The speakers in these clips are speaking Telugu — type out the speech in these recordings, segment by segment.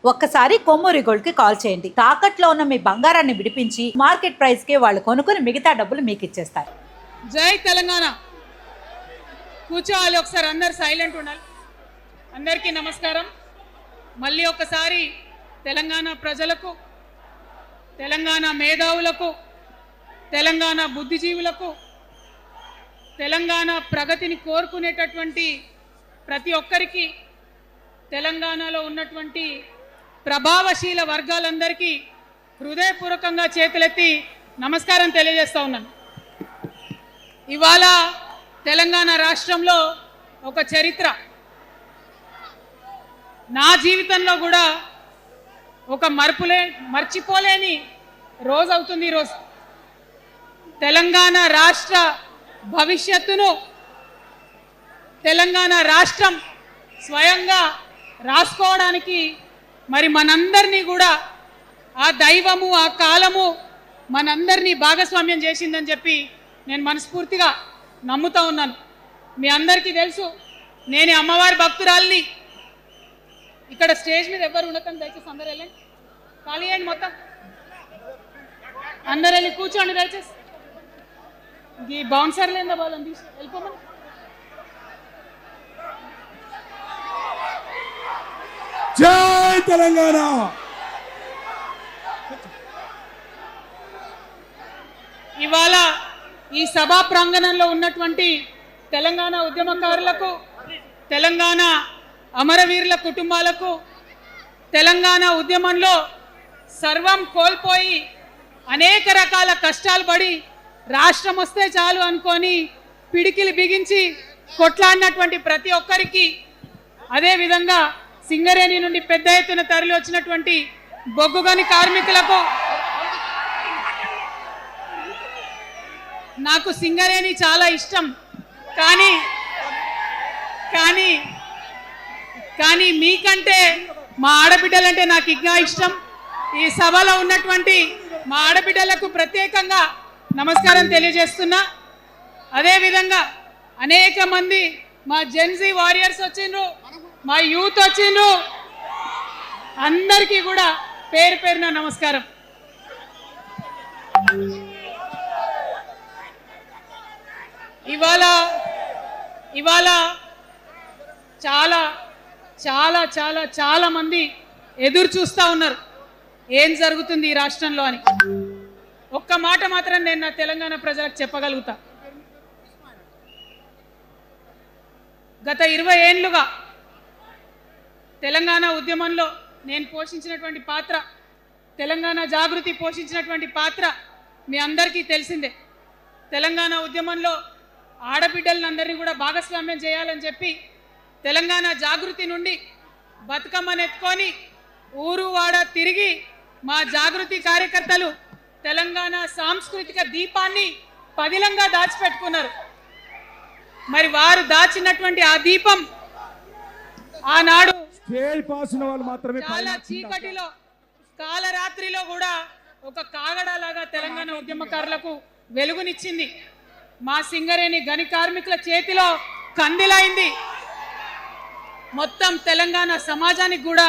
ఒక్కసారి కొమ్మూరి గోల్డ్ కి కాల్ చేయండి. తాకట్లో ఉన్న మీ బంగారాన్ని విడిపించి మార్కెట్ ప్రైస్ కి వాళ్ళు కొనుక్కుని మిగతా డబ్బులు మీకు ఇచ్చేస్తారు. జై తెలంగాణ. కూర్చోవాలి, ఒకసారి అందరు సైలెంట్ ఉండాలి. అందరికీ నమస్కారం. మళ్ళీ ఒకసారి తెలంగాణ ప్రజలకు, తెలంగాణ మేధావులకు, తెలంగాణ బుద్ధిజీవులకు, తెలంగాణ ప్రగతిని కోరుకునేటటువంటి ప్రతి ఒక్కరికి, తెలంగాణలో ఉన్నటువంటి ప్రభావశీల వర్గాలందరికీ హృదయపూర్వకంగా చేతులెత్తి నమస్కారం తెలియజేస్తా ఉన్నాను. ఇవాళ తెలంగాణ రాష్ట్రంలో ఒక చరిత్ర, నా జీవితంలో కూడా ఒక మర్చిపోలేని రోజు అవుతుంది ఈరోజు. తెలంగాణ రాష్ట్ర భవిష్యత్తును తెలంగాణ రాష్ట్రం స్వయంగా రాసుకోవడానికి మరి మనందరినీ కూడా ఆ దైవము, ఆ కాలము మనందరినీ భాగస్వామ్యం చేసిందని చెప్పి నేను మనస్ఫూర్తిగా నమ్ముతా ఉన్నాను. మీ అందరికీ తెలుసు, నేను అమ్మవారి భక్తురాలిని. ఇక్కడ స్టేజ్ మీద ఎవరు ఉండకండి, దయచేసి అందరు వెళ్ళండి, ఖాళీ అయ్యండి, మొత్తం అందరు వెళ్ళి కూర్చోండి దయచేసి. ఈ బౌన్సర్లు ఏందో వాళ్ళని తీసి వెళ్ళిపోమని. జై తెలంగాణ. ఇవాళ ఈ సభా ప్రాంగణంలో ఉన్నటువంటి తెలంగాణ ఉద్యమకారులకు, తెలంగాణ అమరవీరుల కుటుంబాలకు, తెలంగాణ ఉద్యమంలో సర్వం కోల్పోయి అనేక రకాల కష్టాలు పడి రాష్ట్రం వస్తే చాలు అనుకొని పిడికిలు బిగించి కొట్లాడినటువంటి ప్రతి ఒక్కరికి, అదేవిధంగా సింగరేణి నుండి పెద్ద ఎత్తున తరలి వచ్చినటువంటి బొగ్గుగని కార్మికులకు, నాకు సింగరేణి చాలా ఇష్టం, కానీ కానీ కానీ మీకంటే మా ఆడబిడ్డలంటే నాకు ఇంకా ఇష్టం. ఈ సభలో ఉన్నటువంటి మా ఆడబిడ్డలకు ప్రత్యేకంగా నమస్కారం తెలియజేస్తున్నా. అదేవిధంగా అనేక మంది మా జెన్జీ వారియర్స్ వచ్చిండ్రు, మా యూత్ వచ్చిండ్రు, అందరికీ కూడా పేరు పేరున నమస్కారం. ఇవాళ చాలా చాలా చాలా చాలా మంది ఎదురు చూస్తూ ఉన్నారు ఏం జరుగుతుంది ఈ రాష్ట్రంలో అని. ఒక్క మాట మాత్రం నేను నా తెలంగాణ ప్రజలకు చెప్పగలుగుతా. గత 20 ఏళ్లుగా తెలంగాణ ఉద్యమంలో నేను పోషించినటువంటి పాత్ర, తెలంగాణ జాగృతి పోషించినటువంటి పాత్ర మీ అందరికీ తెలిసిందే. తెలంగాణ ఉద్యమంలో ఆడబిడ్డలందరినీ కూడా భాగస్వామ్యం చేయాలని చెప్పి తెలంగాణ జాగృతి నుండి బతుకమ్మను ఎత్తుకొని ఊరు వాడ తిరిగి మా జాగృతి కార్యకర్తలు తెలంగాణ సాంస్కృతిక దీపాన్ని పదిలంగా దాచిపెట్టుకున్నారు. మరి వారు దాచినటువంటి ఆ దీపం ఆనాడు చాలా చీకటిలో, కాలరాత్రిలో కూడా ఒక కాగడాలాగా తెలంగాణ ఉద్యమకారులకు వెలుగునిచ్చింది. మా సింగరేణి గని కార్మికుల చేతిలో కందిలైంది. మొత్తం తెలంగాణ సమాజానికి కూడా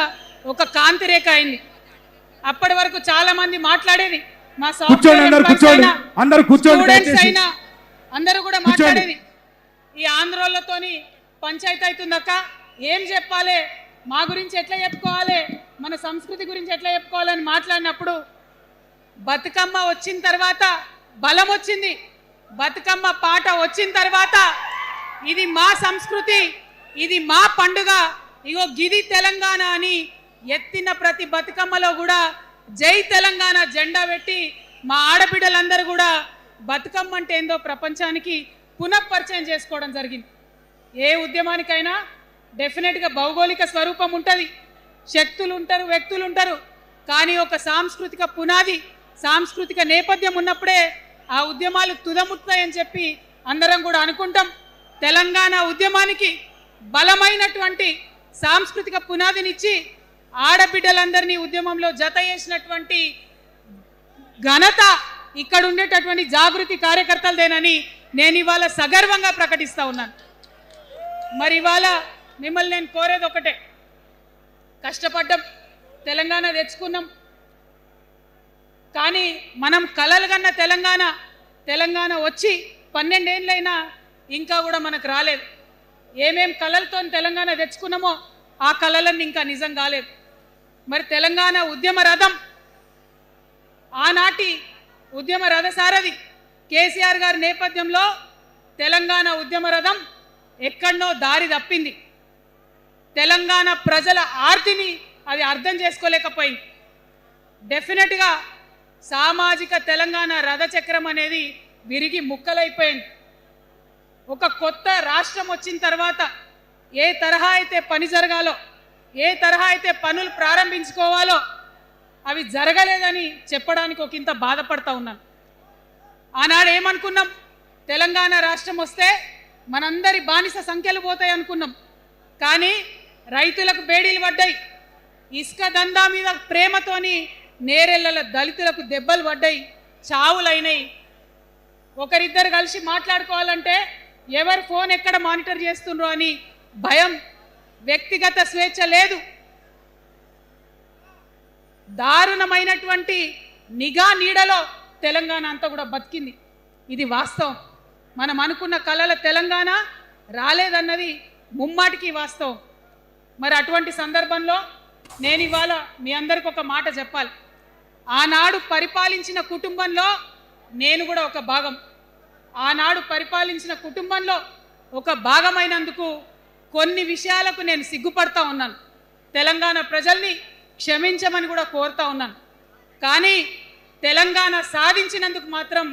ఒక కాంతి రేఖ అయింది. అప్పటి వరకు చాలా మంది మాట్లాడేది, మా స్టూడెంట్స్ అయినా అందరూ కూడా మాట్లాడేది, ఈ ఆంధ్రోళ్ళతోని పంచాయతీ అవుతుందక్క, ఏం చెప్పాలి, మా గురించి ఎట్లా చెప్పుకోవాలి, మన సంస్కృతి గురించి ఎట్లా చెప్పుకోవాలని మాట్లాడినప్పుడు బతుకమ్మ వచ్చిన తర్వాత బలం వచ్చింది. బతుకమ్మ పాట వచ్చిన తర్వాత ఇది మా సంస్కృతి, ఇది మా పండుగ, ఇగో గిది తెలంగాణ అని ఎత్తిన ప్రతి బతుకమ్మలో కూడా జై తెలంగాణ జెండా పెట్టి మా ఆడబిడ్డలందరూ కూడా బతుకమ్మ అంటే ఏందో ప్రపంచానికి పునఃపరిచయం చేసుకోవడం జరిగింది. ఏ ఉద్యమానికైనా డెఫినెట్గా భౌగోళిక స్వరూపం ఉంటుంది, శక్తులు ఉంటారు, వ్యక్తులు ఉంటారు, కానీ ఒక సాంస్కృతిక పునాది, సాంస్కృతిక నేపథ్యం ఉన్నప్పుడే ఆ ఉద్యమాలు తుదముట్టాయని చెప్పి అందరం కూడా అనుకుంటాం. తెలంగాణ ఉద్యమానికి బలమైనటువంటి సాంస్కృతిక పునాదినిచ్చి ఆడబిడ్డలందరినీ ఉద్యమంలో జత చేసినటువంటి ఘనత ఇక్కడ ఉండేటటువంటి జాగృతి కార్యకర్తలదేనని నేను ఇవాళ సగర్వంగా ప్రకటిస్తా ఉన్నాను. మరి ఇవాళ మిమ్మల్ని నేను కోరేది ఒకటే, కష్టపడ్డం, తెలంగాణ తెచ్చుకున్నాం. కానీ మనం కలలు కన్న తెలంగాణ వచ్చి 12 ఏళ్ళైనా ఇంకా కూడా మనకు రాలేదు. ఏమేం కలలతో తెలంగాణ తెచ్చుకున్నామో ఆ కలలన్నీ ఇంకా నిజం కాలేదు. మరి తెలంగాణ ఉద్యమ రథం, ఆనాటి ఉద్యమ రథసారథి కేసీఆర్ గారి నేపథ్యంలో తెలంగాణ ఉద్యమ రథం ఎక్కడనో దారి తప్పింది. తెలంగాణ ప్రజల ఆర్తిని అది అర్థం చేసుకోలేకపోయింది. డెఫినెట్గా సామాజిక తెలంగాణ రథచక్రం అనేది విరిగి ముక్కలైపోయింది. ఒక కొత్త రాష్ట్రం వచ్చిన తర్వాత ఏ తరహా అయితే పని జరగాలో, ఏ తరహా అయితే పనులు ప్రారంభించుకోవాలో అవి జరగలేదని చెప్పడానికి ఒక ఇంత బాధపడతా ఉన్నాను. ఆనాడు ఏమనుకున్నాం, తెలంగాణ రాష్ట్రం వస్తే మనందరి బానిస సంఖ్యలు పోతాయి అనుకున్నాం. కానీ రైతులకు బేడీలు పడ్డాయి, ఇసుక దందా మీద ప్రేమతోని నేరెళ్ళల దళితులకు దెబ్బలు పడ్డాయి, చావులైనాయి. ఒకరిద్దరు కలిసి మాట్లాడుకోవాలంటే ఎవరు ఫోన్ ఎక్కడ మానిటర్ చేస్తుండ్రో అని భయం, వ్యక్తిగత స్వేచ్ఛ లేదు. దారుణమైనటువంటి నిఘా నీడలో తెలంగాణ అంతా కూడా బతికింది. ఇది వాస్తవం. మనం అనుకున్న కలల తెలంగాణ రాలేదన్నది ముమ్మాటికి వాస్తవం. మరి అటువంటి సందర్భంలో నేను ఇవాళ మీ అందరికి ఒక మాట చెప్పాలి. ఆనాడు పరిపాలించిన కుటుంబంలో నేను కూడా ఒక భాగం. ఆనాడు పరిపాలించిన కుటుంబంలో ఒక భాగమైనందుకు కొన్ని విషయాలకు నేను సిగ్గుపడతా ఉన్నాను. తెలంగాణ ప్రజల్ని క్షమించమని కూడా కోరుతా ఉన్నాను. కానీ తెలంగాణ సాధించినందుకు మాత్రం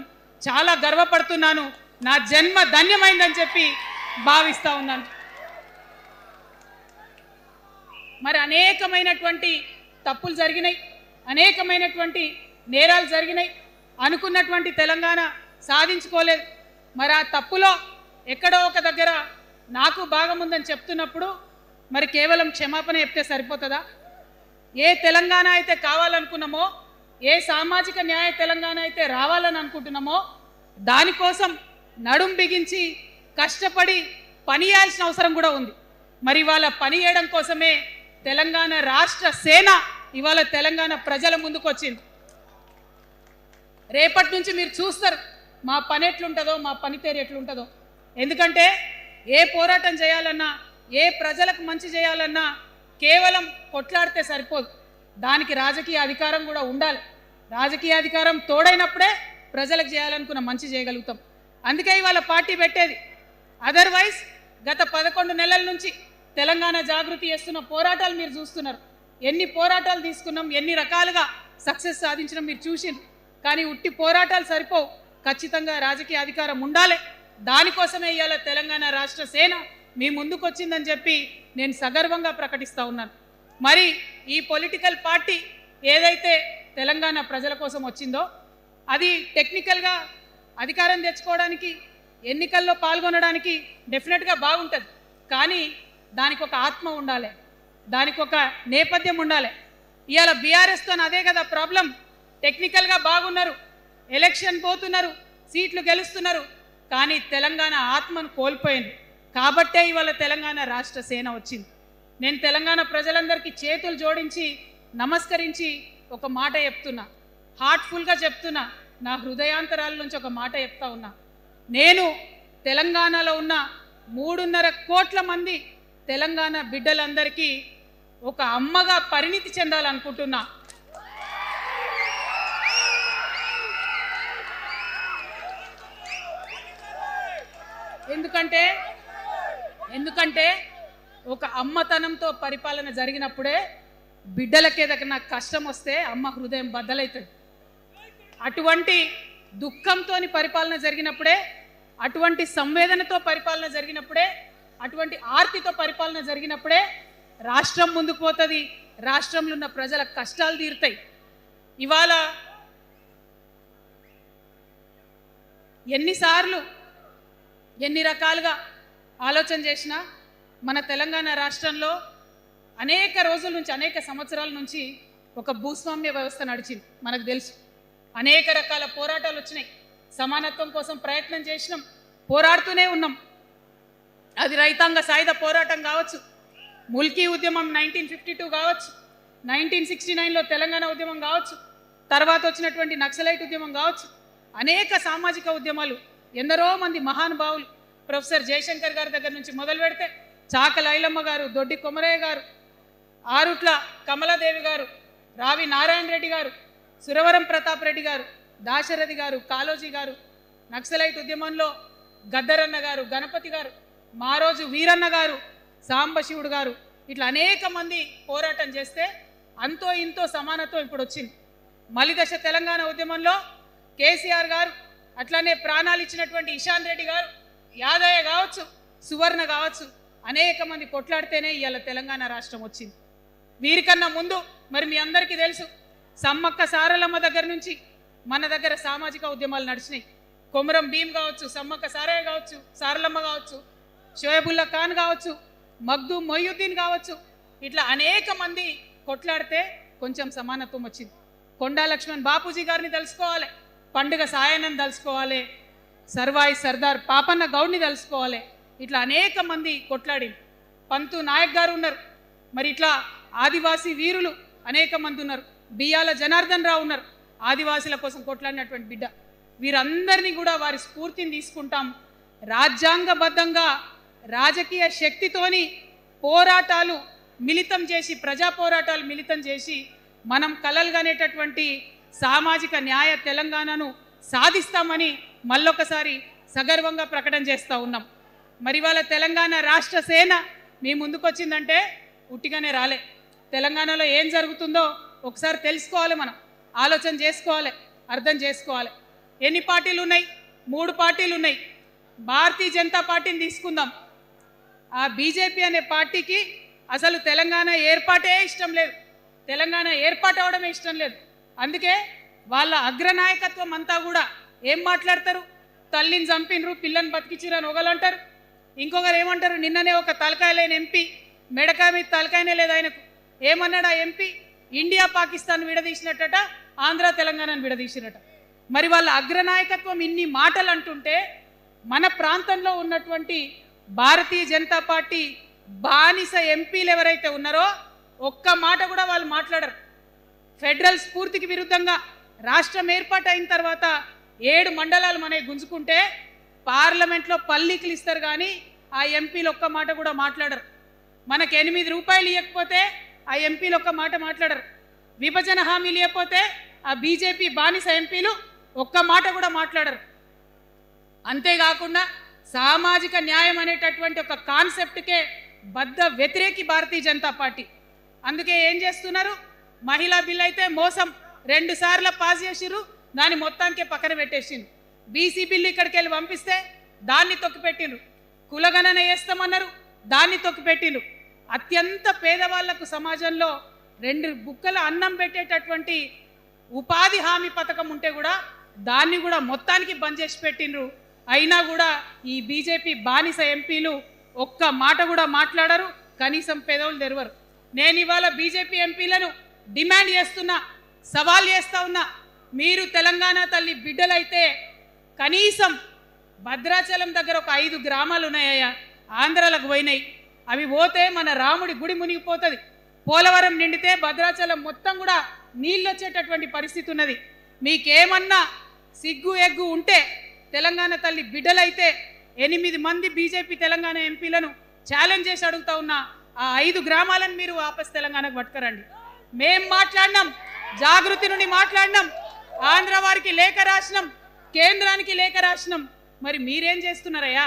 చాలా గర్వపడుతున్నాను. నా జన్మ ధన్యమైందని చెప్పి భావిస్తూ ఉన్నాను. మరి అనేకమైనటువంటి తప్పులు జరిగినాయి, అనేకమైనటువంటి నేరాలు జరిగినాయి. అనుకున్నటువంటి తెలంగాణ సాధించుకోలేదు. మరి ఆ తప్పులో ఎక్కడో ఒక దగ్గర నాకు భాగం ఉందని చెప్తున్నప్పుడు మరి కేవలం క్షమాపణ చెప్తే సరిపోతుందా? ఏ తెలంగాణ అయితే కావాలనుకున్నామో, ఏ సామాజిక న్యాయ తెలంగాణ అయితే రావాలని అనుకుంటున్నామో దానికోసం నడుం బిగించి కష్టపడి పని చేయాల్సిన అవసరం కూడా ఉంది. మరి ఇవాళ పని చేయడం కోసమే తెలంగాణ రాష్ట్ర సేన ఇవాళ తెలంగాణ ప్రజల ముందుకు వచ్చింది. రేపటి నుంచి మీరు చూస్తారు మా పని ఎట్లుంటుందో, మా పనితీరు ఎట్లుంటుందో. ఎందుకంటే ఏ పోరాటం చేయాలన్నా, ఏ ప్రజలకు మంచి చేయాలన్నా కేవలం కొట్లాడితే సరిపోదు. దానికి రాజకీయ అధికారం కూడా ఉండాలి. రాజకీయ అధికారం తోడైనప్పుడే ప్రజలకు చేయాలనుకున్న మంచి చేయగలుగుతాం. అందుకే ఇవాళ పార్టీ పెట్టేది. అదర్వైజ్ గత 11 నెలల నుంచి తెలంగాణ జాగృతి చేస్తున్న పోరాటాలు మీరు చూస్తున్నారు. ఎన్ని పోరాటాలు తీసుకున్నాం, ఎన్ని రకాలుగా సక్సెస్ సాధించడం మీరు చూసిండ్రు. కానీ ఉట్టి పోరాటాలు సరిపోవు, ఖచ్చితంగా రాజకీయ అధికారం ఉండాలి. దానికోసమే ఇవాళ తెలంగాణ రాష్ట్ర సేన మీ ముందుకు వచ్చిందని చెప్పి నేను సగర్వంగా ప్రకటిస్తూ ఉన్నాను. మరి ఈ పొలిటికల్ పార్టీ ఏదైతే తెలంగాణ ప్రజల కోసం వచ్చిందో అది టెక్నికల్గా అధికారం తెచ్చుకోవడానికి, ఎన్నికల్లో పాల్గొనడానికి డెఫినెట్గా బాగుంటుంది. కానీ దానికి ఒక ఆత్మ ఉండాలి, దానికి ఒక నేపథ్యం ఉండాలి. ఇవాళ బీఆర్ఎస్తో అదే కదా ప్రాబ్లం. టెక్నికల్గా బాగున్నారు, ఎలక్షన్ పోతున్నారు, సీట్లు గెలుస్తున్నారు, కానీ తెలంగాణ ఆత్మను కోల్పోయింది. కాబట్టే ఇవాళ తెలంగాణ రాష్ట్ర సేన వచ్చింది. నేను తెలంగాణ ప్రజలందరికీ చేతులు జోడించి నమస్కరించి ఒక మాట చెప్తున్నా, హార్ట్ఫుల్గా చెప్తున్నా, నా హృదయాంతరాల నుంచి ఒక మాట చెప్తా ఉన్నా. నేను తెలంగాణలో ఉన్న 3.5 కోట్ల మంది తెలంగాణ బిడ్డలందరికీ ఒక అమ్మగా పరిణితి చెందాలనుకుంటున్నా. ఎందుకంటే ఒక అమ్మతనంతో పరిపాలన జరిగినప్పుడే బిడ్డలకి ఏదైనా కష్టం వస్తే అమ్మ హృదయం బద్దలవుతుంది. అటువంటి దుఃఖంతో పరిపాలన జరిగినప్పుడే, అటువంటి సంవేదనతో పరిపాలన జరిగినప్పుడే, అటువంటి ఆర్తితో పరిపాలన జరిగినప్పుడే రాష్ట్రం ముందుకు పోతుంది, రాష్ట్రంలో ఉన్న ప్రజల కష్టాలు తీరుతాయి. ఇవాళ ఎన్నిసార్లు ఎన్ని రకాలుగా ఆలోచన చేసినా మన తెలంగాణ రాష్ట్రంలో అనేక రోజుల నుంచి, అనేక సంవత్సరాల నుంచి ఒక భూస్వామ్య వ్యవస్థ నడిచింది. మనకు తెలుసు, అనేక రకాల పోరాటాలు వచ్చినాయి. సమానత్వం కోసం ప్రయత్నం చేసినాం, పోరాడుతూనే ఉన్నాం. అది రైతాంగ సాయుధ పోరాటం కావచ్చు, ముల్కీ ఉద్యమం 1952 కావచ్చు, 1969లో తెలంగాణ ఉద్యమం కావచ్చు, తర్వాత వచ్చినటువంటి నక్సలైట్ ఉద్యమం కావచ్చు, అనేక సామాజిక ఉద్యమాలు, ఎందరో మంది మహానుభావులు, ప్రొఫెసర్ జయశంకర్ గారి దగ్గర నుంచి మొదలు పెడితే చాకల ఐలమ్మ గారు, దొడ్డి కొమరయ్య గారు, ఆరుట్ల కమలాదేవి గారు, రావి నారాయణ రెడ్డి గారు, సురవరం ప్రతాప్ రెడ్డి గారు, దాశరథి గారు, కాళోజీ గారు, నక్సలైట్ ఉద్యమంలో గద్దరన్న గారు, గణపతి గారు, మారోజు వీరన్న గారు, సాంబశివుడు గారు, ఇట్లా అనేక మంది పోరాటం చేస్తే అంతో ఇంతో సమానత్వం ఇప్పుడు వచ్చింది. మలిదశ తెలంగాణ ఉద్యమంలో కేసీఆర్ గారు, అట్లానే ప్రాణాలు ఇచ్చినటువంటి ఇషాన్ రెడ్డి గారు, యాదయ్య కావచ్చు, సువర్ణ కావచ్చు, అనేక మంది కొట్లాడితేనే ఇవాళ తెలంగాణ రాష్ట్రం వచ్చింది. వీరికన్నా ముందు మరి మీ అందరికీ తెలుసు, సమ్మక్క సారలమ్మ దగ్గర నుంచి మన దగ్గర సామాజిక ఉద్యమాలు నడిచినాయి. కొమరం భీం కావచ్చు, సమ్మక్క సారయ్య కావచ్చు, సారలమ్మ కావచ్చు, షోయబుల్లా ఖాన్ కావచ్చు, మగ్దూమ్ మొయ్యుద్దీన్ కావచ్చు, ఇట్లా అనేక మంది కొట్లాడితే కొంచెం సమానత్వం వచ్చింది. కొండా లక్ష్మణ్ బాపూజీ గారిని తెలుసుకోవాలి, పండుగ సాయనని తెలుసుకోవాలి, సర్వాయి సర్దార్ పాపన్న గౌడ్ని తెలుసుకోవాలి. ఇట్లా అనేక మంది కొట్లాడి, పంతు నాయక్ గారు ఉన్నారు, మరి ఇట్లా ఆదివాసీ వీరులు అనేక మంది ఉన్నారు, బియ్యాల జనార్దన్ రావు ఉన్నారు, ఆదివాసీల కోసం కొట్లాడినటువంటి బిడ్డ. వీరందరినీ కూడా వారి స్ఫూర్తిని తీసుకుంటాం. రాజ్యాంగబద్ధంగా రాజకీయ శక్తితోని పోరాటాలు మిళితం చేసి, ప్రజా పోరాటాలు మిళితం చేసి మనం కలలుగనేటటువంటి సామాజిక న్యాయ తెలంగాణను సాధిస్తామని మళ్ళొకసారి సగర్వంగా ప్రకటన చేస్తూ ఉన్నాం. మరి వాళ్ళ తెలంగాణ రాష్ట్ర సేన మీ ముందుకొచ్చిందంటే ఉట్టిగానే రాలే. తెలంగాణలో ఏం జరుగుతుందో ఒకసారి తెలుసుకోవాలి, మనం ఆలోచన చేసుకోవాలి, అర్థం చేసుకోవాలి. ఎన్ని పార్టీలు ఉన్నాయి? 3 పార్టీలు ఉన్నాయి. భారతీయ జనతా పార్టీని తీసుకుందాం. ఆ బీజేపీ అనే పార్టీకి అసలు తెలంగాణ ఏర్పాటే ఇష్టం లేదు, తెలంగాణ ఏర్పాటు అవడమే ఇష్టం లేదు. అందుకే వాళ్ళ అగ్రనాయకత్వం అంతా కూడా ఏం మాట్లాడతారు? తల్లిని చంపినరు, పిల్లని బతికించారు అని ఒకరు అంటారు, ఇంకొకరు ఏమంటారు? నిన్ననే ఒక తలకాయ లేని ఎంపీ, మెడకాయ మీద తలకాయనే లేదు ఆయనకు, ఏమన్నాడు ఆ ఎంపీ? ఇండియా పాకిస్తాన్ విడదీసినట్టట, ఆంధ్ర తెలంగాణను విడదీసినట. మరి వాళ్ళ అగ్రనాయకత్వం ఇన్ని మాటలు అంటుంటే మన ప్రాంతంలో ఉన్నటువంటి భారతీయ జనతా పార్టీ బానిస ఎంపీలు ఎవరైతే ఉన్నారో ఒక్క మాట కూడా వాళ్ళు మాట్లాడరు. ఫెడరల్ స్ఫూర్తికి విరుద్ధంగా రాష్ట్రం ఏర్పాటు అయిన తర్వాత 7 మండలాలు మనకి గుంజుకుంటే పార్లమెంట్లో పల్లీకులు ఇస్తారు, కానీ ఆ ఎంపీలు ఒక్క మాట కూడా మాట్లాడరు. మనకు 8 రూపాయలు ఇవ్వకపోతే ఆ ఎంపీలు ఒక్క మాట మాట్లాడరు. విభజన హామీలు ఇవ్వకపోతే ఆ బీజేపీ బానిస ఎంపీలు ఒక్క మాట కూడా మాట్లాడరు. అంతేకాకుండా సామాజిక న్యాయం అనేటటువంటి ఒక కాన్సెప్ట్కే బద్ద వ్యతిరేకి భారతీయ జనతా పార్టీ. అందుకే ఏం చేస్తున్నారు? మహిళా బిల్ అయితే మోసం, 2 సార్లు పాస్ చేసిర్రు, దాన్ని మొత్తానికే పక్కన పెట్టేసిండ్రు. బీసీ బిల్లు ఇక్కడికి వెళ్ళి పంపిస్తే దాన్ని తొక్కిపెట్టిండ్రు. కులగణన వేస్తామన్నారు, దాన్ని తొక్కిపెట్టిండ్రు. అత్యంత పేదవాళ్లకు సమాజంలో 2 బుక్కల అన్నం పెట్టేటటువంటి ఉపాధి హామీ పథకం ఉంటే కూడా దాన్ని కూడా మొత్తానికి బంద్ చేసి పెట్టిండ్రు. అయినా కూడా ఈ బీజేపీ బానిస ఎంపీలు ఒక్క మాట కూడా మాట్లాడరు, కనీసం పెదవులు తెరవరు. నేను ఇవాళ బీజేపీ ఎంపీలను డిమాండ్ చేస్తున్నా, సవాల్ చేస్తా ఉన్నా, మీరు తెలంగాణ తల్లి బిడ్డలైతే కనీసం భద్రాచలం దగ్గర ఒక 5 గ్రామాలు ఉన్నాయా, ఆంధ్రాలకు పోయినాయి, అవి పోతే మన రాముడి గుడి మునిగిపోతుంది. పోలవరం నిండితే భద్రాచలం మొత్తం కూడా నీళ్ళు వచ్చేటటువంటి పరిస్థితి ఉన్నది. మీకేమన్నా సిగ్గు ఎగ్గు ఉంటే తెలంగాణ తల్లి బిడ్డలైతే 8 మంది బీజేపీ తెలంగాణ ఎంపీలను ఛాలెంజ్ చేసి అడుగుతా ఉన్నా, ఆ 5 గ్రామాలను మీరు వాపస్ తెలంగాణకు పట్టుకరండి. మేం మాట్లాడినాం, జాగృతి నుండి మాట్లాడినాం, ఆంధ్ర వారికి లేఖ రాసినాం, కేంద్రానికి లేఖ రాసినాం. మరి మీరేం చేస్తున్నారయ్యా?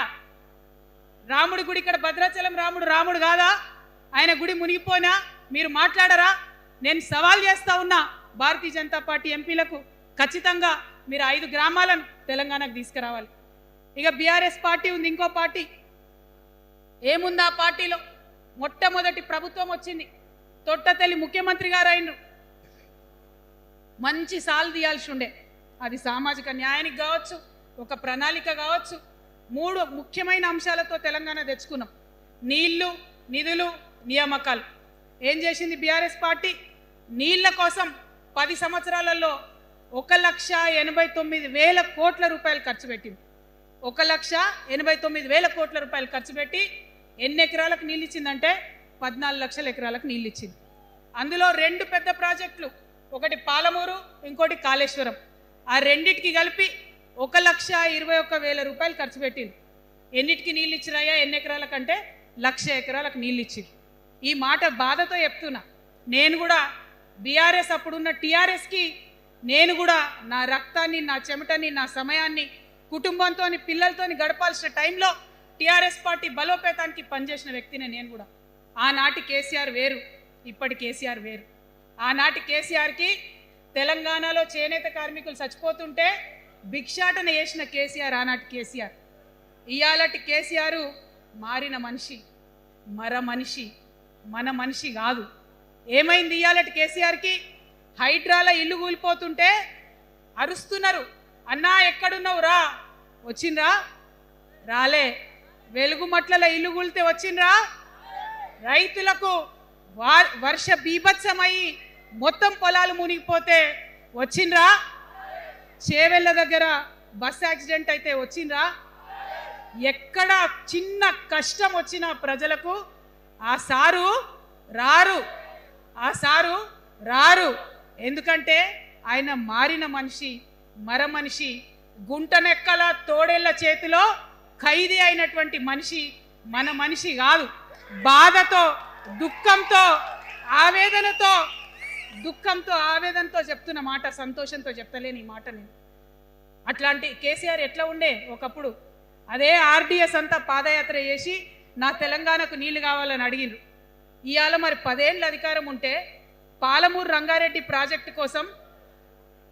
రాముడి గుడి ఇక్కడ భద్రాచలం రాముడు కాదా? ఆయన గుడి మునిగిపోయినా మీరు మాట్లాడరా? నేను సవాల్ చేస్తా ఉన్నా భారతీయ జనతా పార్టీ ఎంపీలకు, ఖచ్చితంగా మీరు 5 గ్రామాలను తెలంగాణకు తీసుకురావాలి. ఇక బీఆర్ఎస్ పార్టీ ఉంది, ఇంకో పార్టీ. ఏముంది ఆ పార్టీలో? మొట్టమొదటి ప్రభుత్వం వచ్చింది, తొట్టతల్లి ముఖ్యమంత్రి గారు అయినరు. మంచి సాలు తీయాల్సి ఉండే, అది సామాజిక న్యాయానికి కావచ్చు, ఒక ప్రణాళిక కావచ్చు. 3 ముఖ్యమైన అంశాలతో తెలంగాణ తెచ్చుకున్నాం: నీళ్లు, నిధులు, నియామకాలు. ఏం చేసింది బీఆర్ఎస్ పార్టీ? నీళ్ల కోసం 10 సంవత్సరాలలో 1,89,000 కోట్ల రూపాయలు ఖర్చు పెట్టింది. 1,89,000 కోట్ల రూపాయలు ఖర్చు పెట్టి ఎన్ని ఎకరాలకు నీళ్ళు ఇచ్చిందంటే 14 లక్షల ఎకరాలకు నీళ్ళు ఇచ్చింది. అందులో 2 పెద్ద ప్రాజెక్టులు, ఒకటి పాలమూరు, ఇంకోటి కాళేశ్వరం. ఆ రెండిటికి కలిపి 1,21,000 రూపాయలు ఖర్చు పెట్టింది. ఎన్నిటికి నీళ్ళు ఇచ్చిరాయా? ఎన్ని ఎకరాల కంటే 1,00,000 ఎకరాలకు నీళ్ళు ఇచ్చింది. ఈ మాట బాధతో చెప్తున్నా. నేను కూడా బీఆర్ఎస్ అప్పుడున్న టీఆర్ఎస్కి నేను కూడా నా రక్తాన్ని, నా చెమటని, నా సమయాన్ని కుటుంబంతో పిల్లలతో గడపాల్సిన టైంలో టీఆర్ఎస్ పార్టీ బలోపేతానికి పనిచేసిన వ్యక్తిని నేను కూడా. ఆనాటి కేసీఆర్ వేరు, ఇప్పటి కేసీఆర్ వేరు. ఆనాటి కేసీఆర్కి తెలంగాణలో చేనేత కార్మికులు చచ్చిపోతుంటే భిక్షాటన చేసిన కేసీఆర్ ఆనాటి కేసీఆర్. ఇయాలటి కేసీఆర్ మారిన మనిషి, మనిషి, మన మనిషి కాదు. ఏమైంది ఇయాలటి కేసీఆర్కి? హైడ్రాల ఇల్లు కూలిపోతుంటే అరుస్తున్నారు, అన్నా ఎక్కడున్నావు రా, వచ్చిండ్రా? రాలే. వెలుగుమట్ల ఇల్లు కూలితే వచ్చిండ్రా? రైతులకు వర్ష బీభత్సమై మొత్తం పొలాలు మునిగిపోతే వచ్చిండ్రా? చేవెళ్ళ దగ్గర బస్ యాక్సిడెంట్ అయితే వచ్చిండ్రా? ఎక్కడ చిన్న కష్టం వచ్చిన ప్రజలకు ఆ సారు రారు, ఆ సారు రారు. ఎందుకంటే ఆయన మారిన మనిషి, మనిషి, గుంటనెక్కల తోడేళ్ల చేతిలో ఖైదీ అయినటువంటి మనిషి, మన మనిషి కాదు. బాధతో, దుఃఖంతో, ఆవేదనతో చెప్తున్న మాట, సంతోషంతో చెప్తలేని ఈ మాట నేను. అట్లాంటి కేసీఆర్ ఎట్లా ఉండే ఒకప్పుడు? అదే ఆర్డీఎస్ అంతా పాదయాత్ర చేసి నా తెలంగాణకు నీళ్లు కావాలని అడిగినారు. ఇవాళ మరి 10 ఏళ్ళ అధికారం ఉంటే పాలమూరు రంగారెడ్డి ప్రాజెక్టు కోసం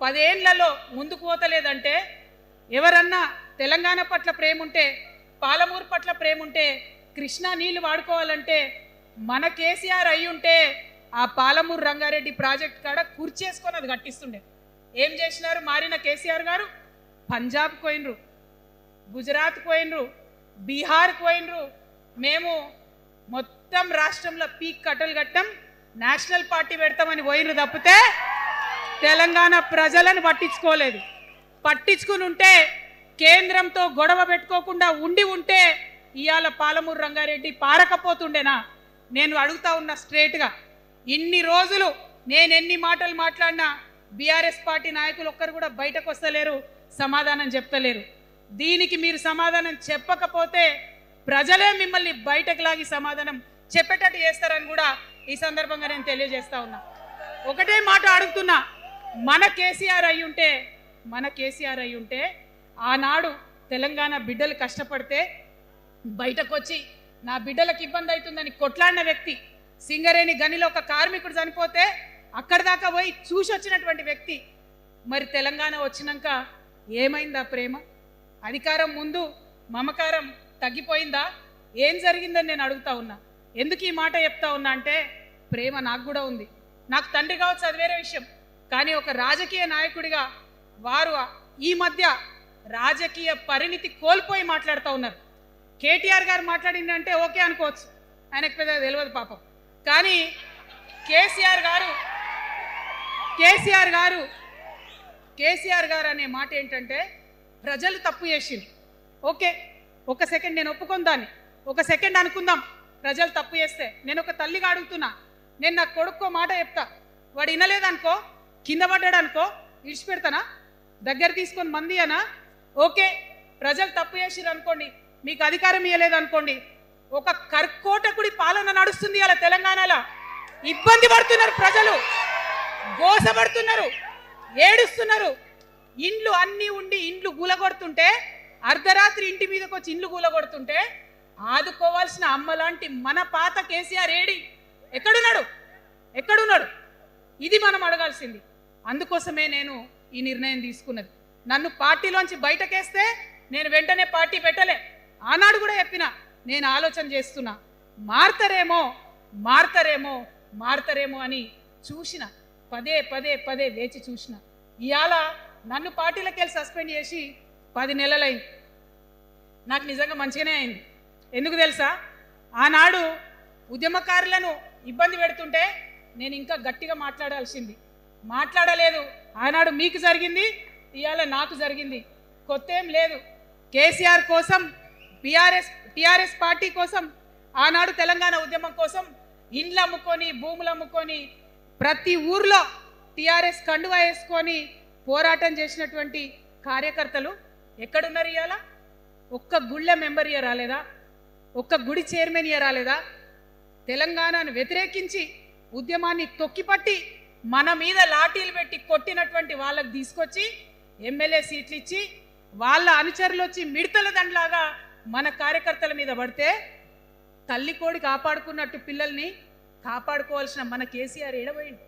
10 ఏళ్లలో ముందుకు పోతలేదంటే, ఎవరన్నా తెలంగాణ పట్ల ప్రేమ ఉంటే, పాలమూరు పట్ల ప్రేమ ఉంటే, కృష్ణా నీళ్లు వాడుకోవాలంటే మన కేసీఆర్ అయి ఉంటే ఆ పాలమూరు రంగారెడ్డి ప్రాజెక్ట్ కాడ కుర్చేసుకొని అది కట్టిస్తుండే. ఏం చేసినారు మారిన కేసీఆర్ గారు? పంజాబ్ పోయినరు, గుజరాత్ పోయినరు, బీహార్ పోయినరు. మేము మొత్తం రాష్ట్రంలో పీక్ కట్టలు కట్టం, నేషనల్ పార్టీ పెడతామని పోయినరు తప్పితే తెలంగాణ ప్రజలను పట్టించుకోలేదు. పట్టించుకుని ఉంటే, కేంద్రంతో గొడవ పెట్టుకోకుండా ఉంటే ఇవాళ పాలమూరు రంగారెడ్డి పారకపోతుండేనా? నేను అడుగుతా ఉన్నా స్ట్రేట్గా. ఇన్ని రోజులు నేను ఎన్ని మాటలు మాట్లాడినా బీఆర్ఎస్ పార్టీ నాయకులు ఒక్కరు కూడా బయటకు వస్తలేరు, సమాధానం చెప్తలేరు. దీనికి మీరు సమాధానం చెప్పకపోతే ప్రజలే మిమ్మల్ని బయటకు లాగి సమాధానం చెప్పేటట్టు చేస్తారని కూడా ఈ సందర్భంగా నేను తెలియజేస్తా ఉన్నా. ఒకటే మాట అడుగుతున్నా, మన కేసీఆర్ అయి ఉంటే ఆనాడు తెలంగాణ బిడ్డలు కష్టపడితే బయటకు వచ్చి నా బిడ్డలకు ఇబ్బంది అవుతుందని కొట్లాడిన వ్యక్తి, సింగరేణి గనిలో ఒక కార్మికుడు చనిపోతే అక్కడి దాకా పోయి చూసి వచ్చినటువంటి వ్యక్తి. మరి తెలంగాణ వచ్చినాక ఏమైందా ప్రేమ? అధికారం ముందు మమకారం తగ్గిపోయిందా? ఏం జరిగిందని నేను అడుగుతా ఉన్నా. ఎందుకు ఈ మాట చెప్తా ఉన్నా అంటే, ప్రేమ నాకు కూడా ఉంది. నాకు తండ్రి కావచ్చు, అది వేరే విషయం. కానీ ఒక రాజకీయ నాయకుడిగా వారు ఈ మధ్య రాజకీయ పరిణితి కోల్పోయి మాట్లాడుతూ ఉన్నారు. కేటీఆర్ గారు మాట్లాడిందంటే ఓకే అనుకోవచ్చు, ఆయనకు పెద్ద తెలియదు పాపం. కానీ కేసీఆర్ గారు అనే మాట ఏంటంటే, ప్రజలు తప్పు చేసింది. ఓకే, ఒక సెకండ్ నేను ఒప్పుకొని దాన్ని, ఒక సెకండ్ అనుకుందాం. ప్రజలు తప్పు చేస్తే నేను ఒక తల్లిగా అడుగుతున్నా, నేను నా కొడుకో మాట చెప్తా, వాడు వినలేదనుకో, కింద పడ్డాడు అనుకో, విడిచిపెడతానా? దగ్గర తీసుకొని మంది అనా? ఓకే, ప్రజలు తప్పు చేసిరు అనుకోండి, మీకు అధికారం ఇవ్వలేదు అనుకోండి, ఒక కర్కోటకుడి పాలన నడుస్తుంది అలా తెలంగాణలో. ఇబ్బంది పడుతున్నారు ప్రజలు, గోసపడుతున్నారు, ఏడుస్తున్నారు. ఇండ్లు అన్నీ ఉండి ఇండ్లు గూలగొడుతుంటే, అర్ధరాత్రి ఇంటి మీదకి వచ్చి ఇండ్లు గూలగొడుతుంటే ఆదుకోవాల్సిన అమ్మ లాంటి మన పాత కేసీఆర్ ఏడి? ఎక్కడున్నాడు? ఇది మనం అడగాల్సింది. అందుకోసమే నేను ఈ నిర్ణయం తీసుకున్నది. నన్ను పార్టీలోంచి బయటకేస్తే నేను వెంటనే పార్టీ పెట్టలే. ఆనాడు కూడా చెప్పిన, నేను ఆలోచన చేస్తున్నా, మారతారేమో అని చూసిన, పదే వేచి చూసిన. ఇవాళ నన్ను పార్టీలోకి వెళ్ళి సస్పెండ్ చేసి 10 నెలలైంది. నాకు నిజంగా మంచిగానే అయింది. ఎందుకు తెలుసా? ఆనాడు ఉద్యమకారులను ఇబ్బంది పెడుతుంటే నేను ఇంకా గట్టిగా మాట్లాడలేదు. ఆనాడు మీకు జరిగింది, ఇవాళ నాకు జరిగింది. కొత్త ఏం లేదు. కేసీఆర్ కోసం, టీఆర్ఎస్ పార్టీ కోసం, ఆనాడు తెలంగాణ ఉద్యమం కోసం ఇండ్లు అమ్ముకొని, భూములు అమ్ముకొని, ప్రతి ఊర్లో టిఆర్ఎస్ కండువా వేసుకొని పోరాటం చేసినటువంటి కార్యకర్తలు ఎక్కడున్నారు ఇవాళ? ఒక్క గుళ్ళ మెంబర్ ఇయర్ రాలేదా? ఒక్క గుడి చైర్మన్ ఇయర్ రాలేదా? తెలంగాణను వ్యతిరేకించి ఉద్యమాన్ని తొక్కిపట్టి మన మీద లాఠీలు పెట్టి కొట్టినటువంటి వాళ్ళకు తీసుకొచ్చి ఎమ్మెల్యే సీట్లు ఇచ్చి వాళ్ళ అనుచరులు వచ్చి మిడతల దండలాగా మన కార్యకర్తల మీద పడితే తల్లి కోడి కాపాడుకున్నట్టు పిల్లల్ని కాపాడుకోవాల్సిన మన కేసీఆర్ ఏడబోయింది.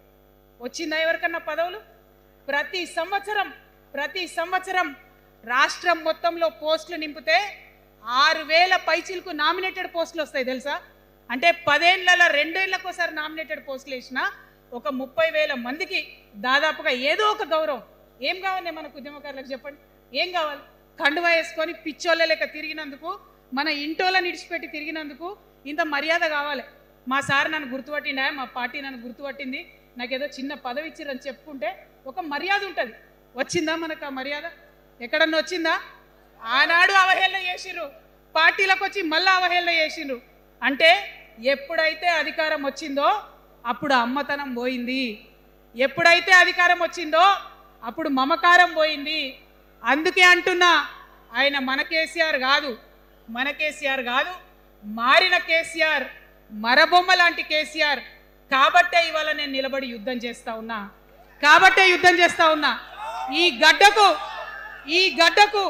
వచ్చిందా ఎవరికన్నా పదవులు? ప్రతి సంవత్సరం రాష్ట్రం మొత్తంలో పోస్టులు నింపితే 6,000 పైచిలకు నామినేటెడ్ పోస్టులు వస్తాయి తెలుసా? అంటే 10 ఏళ్లలో 2 ఏళ్లకోసారి నామినేటెడ్ పోస్టులు వేసినా ఒక 30,000 మందికి దాదాపుగా ఏదో ఒక గౌరవం. ఏం కావాలి మనకు ఉద్యమకారులకు చెప్పండి? ఏం కావాలి? కండువా వేసుకొని పిచ్చోళ్ళ లెక్క తిరిగినందుకు, మన ఇంటోళ్ళని ఇడిచిపెట్టి తిరిగినందుకు ఇంత మర్యాద కావాలి. మా సార్ నన్ను గుర్తుపట్టిండా, మా పార్టీ నన్ను గుర్తుపట్టింది, నాకేదో చిన్న పదవి ఇచ్చిరని చెప్పుకుంటే ఒక మర్యాద ఉంటుంది. వచ్చిందా మనకు ఆ మర్యాద? ఎక్కడన్నా వచ్చిందా? ఆనాడు అవహేళన చేసిర్రు, పార్టీలకు వచ్చి మళ్ళీ అవహేళన చేసిండ్రు. అంటే ఎప్పుడైతే అధికారం వచ్చిందో అప్పుడు అమ్మతనం పోయింది, ఎప్పుడైతే అధికారం వచ్చిందో అప్పుడు మమకారం పోయింది. అందుకే అంటున్నా, ఆయన మన కేసీఆర్ కాదు, మారిన కేసీఆర్, మరబొమ్మ లాంటి కేసీఆర్. కాబట్టే ఇవాళ నేను నిలబడి యుద్ధం చేస్తా ఉన్నా. ఈ గడ్డకు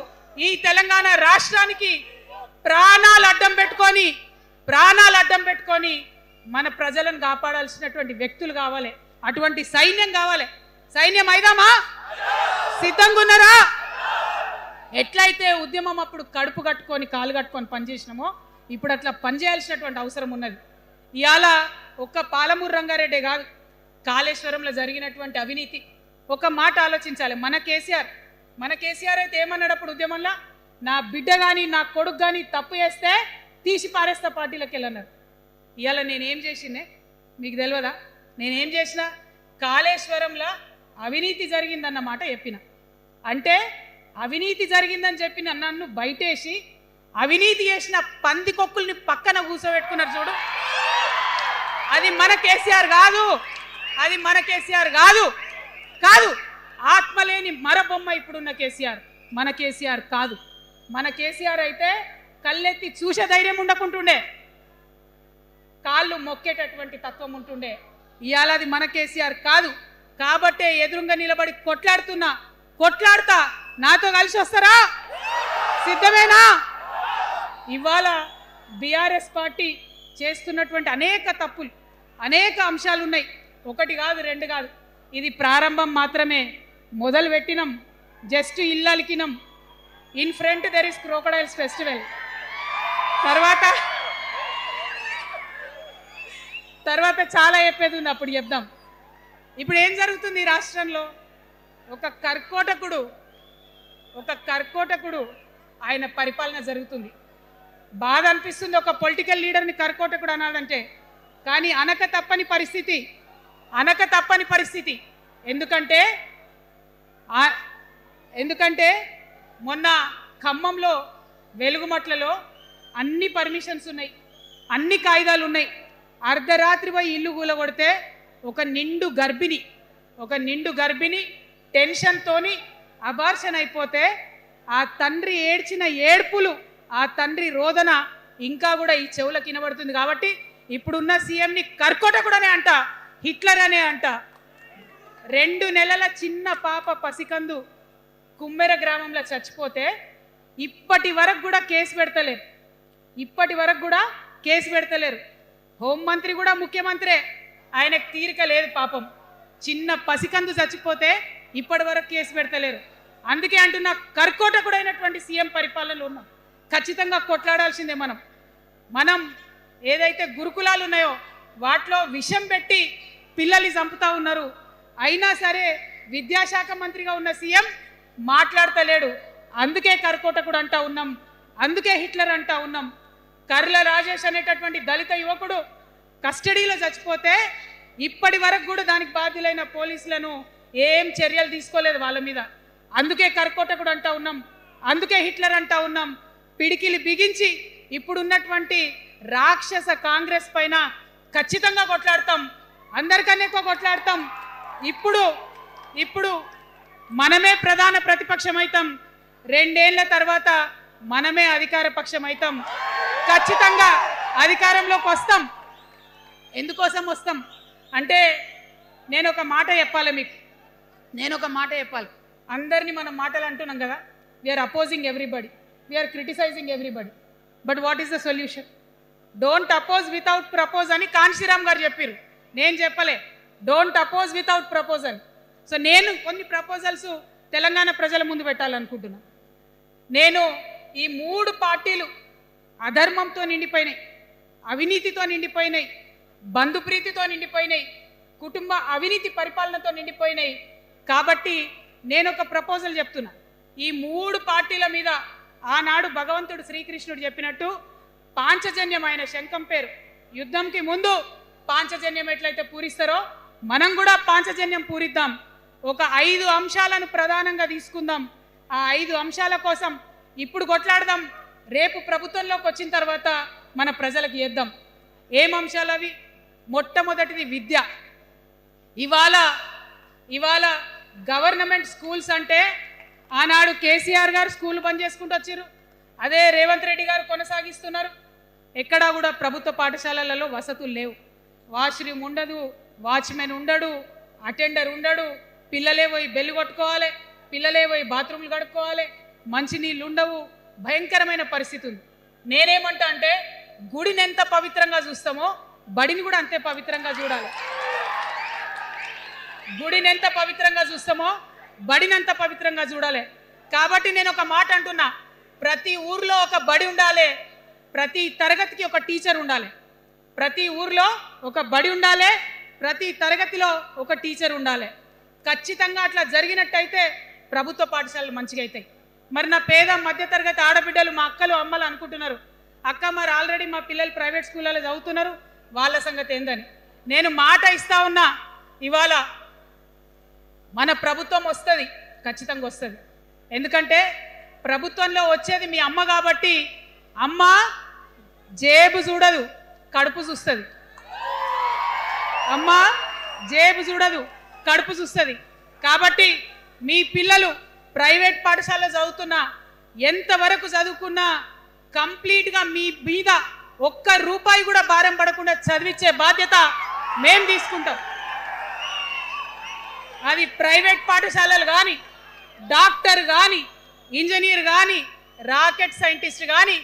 ఈ తెలంగాణ రాష్ట్రానికి ప్రాణాలు అడ్డం పెట్టుకొని మన ప్రజలను కాపాడాల్సినటువంటి వ్యక్తులు కావాలి, అటువంటి సైన్యం కావాలి. సైన్యం అయిదామా? సిద్ధంగా ఉన్నారా? ఎట్లయితే ఉద్యమం అప్పుడు కడుపు కట్టుకొని కాలు కట్టుకొని పనిచేసినామో ఇప్పుడు అట్లా పనిచేయాల్సినటువంటి అవసరం ఉన్నది. ఇవాళ ఒక్క పాలమూరు రంగారెడ్డి కాదు, కాళేశ్వరంలో జరిగినటువంటి అవినీతి. ఒక మాట ఆలోచించాలి. మన కేసీఆర్ అయితే ఏమన్నాడు అప్పుడు ఉద్యమంలో? నా బిడ్డ కానీ నా కొడుకు కానీ తప్పు చేస్తే తీసి పారేస్తా పార్టీలకు వెళ్ళన్నారు. ఇవాళ నేనేం చేసిందే మీకు తెలియదా? నేనేం చేసిన? కాళేశ్వరంలో అవినీతి జరిగిందన్నమాట చెప్పిన. అంటే అవినీతి జరిగిందని చెప్పిన నన్ను బయటేసి అవినీతి చేసిన పందికొక్కుల్ని పక్కన కూర్చోబెట్టుకున్నారు చూడు. అది మన కేసీఆర్ కాదు. ఆత్మలేని మరబొమ్మ ఇప్పుడున్న కేసీఆర్. మన కేసీఆర్ కాదు. మన కేసీఆర్ అయితే కళ్ళెత్తి చూసే ధైర్యం ఉండకుంటుండే, కాళ్ళు మొక్కేటటువంటి తత్వం ఉంటుండే. ఇవాళ అది మన కేసీఆర్ కాదు. కాబట్టే ఎదురుగా నిలబడి కొట్లాడుతా. నాతో కలిసి వస్తారా? సిద్ధమేనా? ఇవాళ బీఆర్ఎస్ పార్టీ చేస్తున్నటువంటి అనేక తప్పులు, అనేక అంశాలు ఉన్నాయి. ఒకటి కాదు, రెండు కాదు. ఇది ప్రారంభం మాత్రమే. మొదలు పెట్టినాం, జస్ట్ ఇల్లలికినాం. In front there is crocodiles festival. తర్వాత చాలా చెప్పేది ఉంది, అప్పుడు చెప్దాం. ఇప్పుడు ఏం జరుగుతుంది ఈ రాష్ట్రంలో? ఒక కర్కోటకుడు ఆయన పరిపాలన జరుగుతుంది. బాధ అనిపిస్తుంది ఒక పొలిటికల్ లీడర్ని కర్కోటకుడు అనాలంటే. కానీ అనక తప్పని పరిస్థితి. ఎందుకంటే మొన్న ఖమ్మంలో వెలుగుమట్లలో అన్ని పర్మిషన్స్ ఉన్నాయి, అన్ని కాయిదాలు ఉన్నాయి. అర్ధరాత్రి పోయి ఇల్లు కూలగొడితే ఒక నిండు గర్భిణి టెన్షన్తోని అబార్షన్ అయిపోతే ఆ తండ్రి ఏడ్చిన ఏడ్పులు, ఆ తండ్రి రోదన ఇంకా కూడా ఈ చెవులకు వినబడుతుంది. కాబట్టి ఇప్పుడున్న సీఎంని కర్కోటకుడనే అంట, హిట్లర్ అనే అంట. 2 నెలల చిన్న పాప పసికందు కుమ్మెర గ్రామంలో చచ్చిపోతే ఇప్పటి వరకు కూడా కేసు పెడతలేరు. హోంమంత్రి కూడా ముఖ్యమంత్రే, ఆయనకు తీరిక లేదు పాపం. చిన్న పసికందు చచ్చిపోతే ఇప్పటి వరకు కేసు పెడతలేరు. అందుకే అంటున్నా, కర్కోటకుడైనటువంటి సీఎం పరిపాలనలో ఉన్నాం. ఖచ్చితంగా కొట్లాడాల్సిందే. మనం ఏదైతే గురుకులాలు ఉన్నాయో వాటిలో విషం పెట్టి పిల్లల్ని చంపుతా ఉన్నారు. అయినా సరే విద్యాశాఖ మంత్రిగా ఉన్న సీఎం మాట్లాడతలేడు. అందుకే కర్కోటకుడు అంటా ఉన్నాం, అందుకే హిట్లర్ అంటా ఉన్నాం. కర్ల రాజేష్ అనేటటువంటి దళిత యువకుడు కస్టడీలో చచ్చిపోతే ఇప్పటి వరకు కూడా దానికి బాధ్యులైన పోలీసులను ఏం చర్యలు తీసుకోలేదు వాళ్ళ మీద. అందుకే కర్కోటకుడు అంటా ఉన్నాం, అందుకే హిట్లర్ అంటా ఉన్నాం. పిడికిలి బిగించి ఇప్పుడున్నటువంటి రాక్షస కాంగ్రెస్ పైన ఖచ్చితంగా కొట్లాడతాం. అందరికన్నా ఎక్కువ కొట్లాడతాం. ఇప్పుడు మనమే ప్రధాన ప్రతిపక్షం అవుతాం. 2 ఏళ్ల తర్వాత మనమే అధికార పక్షం అవుతాం. ఖచ్చితంగా అధికారంలోకి వస్తాం. ఎందుకోసం వస్తాం అంటే నేను ఒక మాట చెప్పాలి. అందరినీ మనం మాటలు అంటున్నాం కదా, we're opposing everybody, we're criticizing everybody, but what is the solution? Don't oppose without propose అని కాన్షీరామ్ గారు చెప్పారు, నేను చెప్పలే. Don't oppose without proposal. So నేను కొన్ని ప్రపోజల్స్ తెలంగాణ ప్రజల ముందు పెట్టాలనుకుంటున్నా. నేను ఈ 3 పార్టీలు అధర్మంతో నిండిపోయినాయి, అవినీతితో నిండిపోయినాయి, బంధుప్రీతితో నిండిపోయినాయి, కుటుంబ అవినీతి పరిపాలనతో నిండిపోయినాయి. కాబట్టి నేను ఒక ప్రపోజల్ చెప్తున్నా. ఈ 3 పార్టీల మీద ఆనాడు భగవంతుడు శ్రీకృష్ణుడు చెప్పినట్టు పాంచజన్యం, ఆయన శంఖం పేరు, యుద్ధంకి ముందు పాంచజన్యం ఎట్లయితే పూరిస్తారో మనం కూడా పాంచజన్యం పూరిద్దాం. ఒక 5 అంశాలను ప్రధానంగా తీసుకుందాం. ఆ 5 అంశాల కోసం ఇప్పుడు కొట్లాడదాం, రేపు ప్రభుత్వంలోకి వచ్చిన తర్వాత మన ప్రజలకు ఇద్దాం. ఏం అంశాలు అవి? మొట్టమొదటిది విద్య. ఇవాళ గవర్నమెంట్ స్కూల్స్ అంటే ఆనాడు కేసీఆర్ గారు స్కూల్ బంద్ చేసుకుంటూ వచ్చారు, అదే రేవంత్ రెడ్డి గారు కొనసాగిస్తున్నారు. ఎక్కడా కూడా ప్రభుత్వ పాఠశాలలలో వసతులు లేవు. వాష్రూమ్ ఉండదు, వాచ్మెన్ ఉండడు, అటెండర్ ఉండడు, పిల్లలే పోయి బెల్లు కొట్టుకోవాలి, పిల్లలే పోయి బాత్రూమ్లు కడుక్కోవాలి, మంచినీళ్ళు ఉండవు, భయంకరమైన పరిస్థితి ఉంది. నేనేమంటా అంటే గుడిని ఎంత పవిత్రంగా చూస్తామో బడిని కూడా అంతే పవిత్రంగా చూడాలి. గుడిని ఎంత పవిత్రంగా చూస్తామో బడిని అంత పవిత్రంగా చూడాలి. కాబట్టి నేను ఒక మాట అంటున్నా, ప్రతి ఊర్లో ఒక బడి ఉండాలి, ప్రతి తరగతికి ఒక టీచర్ ఉండాలి. ప్రతి ఊర్లో ఒక బడి ఉండాలి, ప్రతి తరగతిలో ఒక టీచర్ ఉండాలి. ఖచ్చితంగా అట్లా జరిగినట్టయితే ప్రభుత్వ పాఠశాలలు మంచిగా అవుతాయి. మరి నా పేద మధ్యతరగతి ఆడబిడ్డలు, మా అక్కలు అమ్మలు అనుకుంటున్నారు, అక్క మరి ఆల్రెడీ మా పిల్లలు ప్రైవేట్ స్కూళ్ళలో చదువుతున్నారు, వాళ్ళ సంగతి ఏందని. నేను మాట ఇస్తా ఉన్నా, ఇవాళ మన ప్రభుత్వం వస్తుంది, ఖచ్చితంగా వస్తుంది. ఎందుకంటే ప్రభుత్వంలో వచ్చేది మీ అమ్మ కాబట్టి, అమ్మ జేబు చూడదు, కడుపు చూస్తుంది. అమ్మ జేబు చూడదు, కడుపు చూస్తుంది. కాబట్టి మీ పిల్లలు ప్రైవేట్ పాఠశాలలో చదువుతున్నా, ఎంతవరకు చదువుకున్నా కంప్లీట్గా మీ మీద ఒక్క రూపాయి కూడా భారం పడకుండా చదివించే బాధ్యత మేము తీసుకుంటాం. అది ప్రైవేట్ పాఠశాలలు కానీ, డాక్టర్ కానీ, ఇంజనీర్ కానీ, రాకెట్ సైంటిస్ట్ కానీ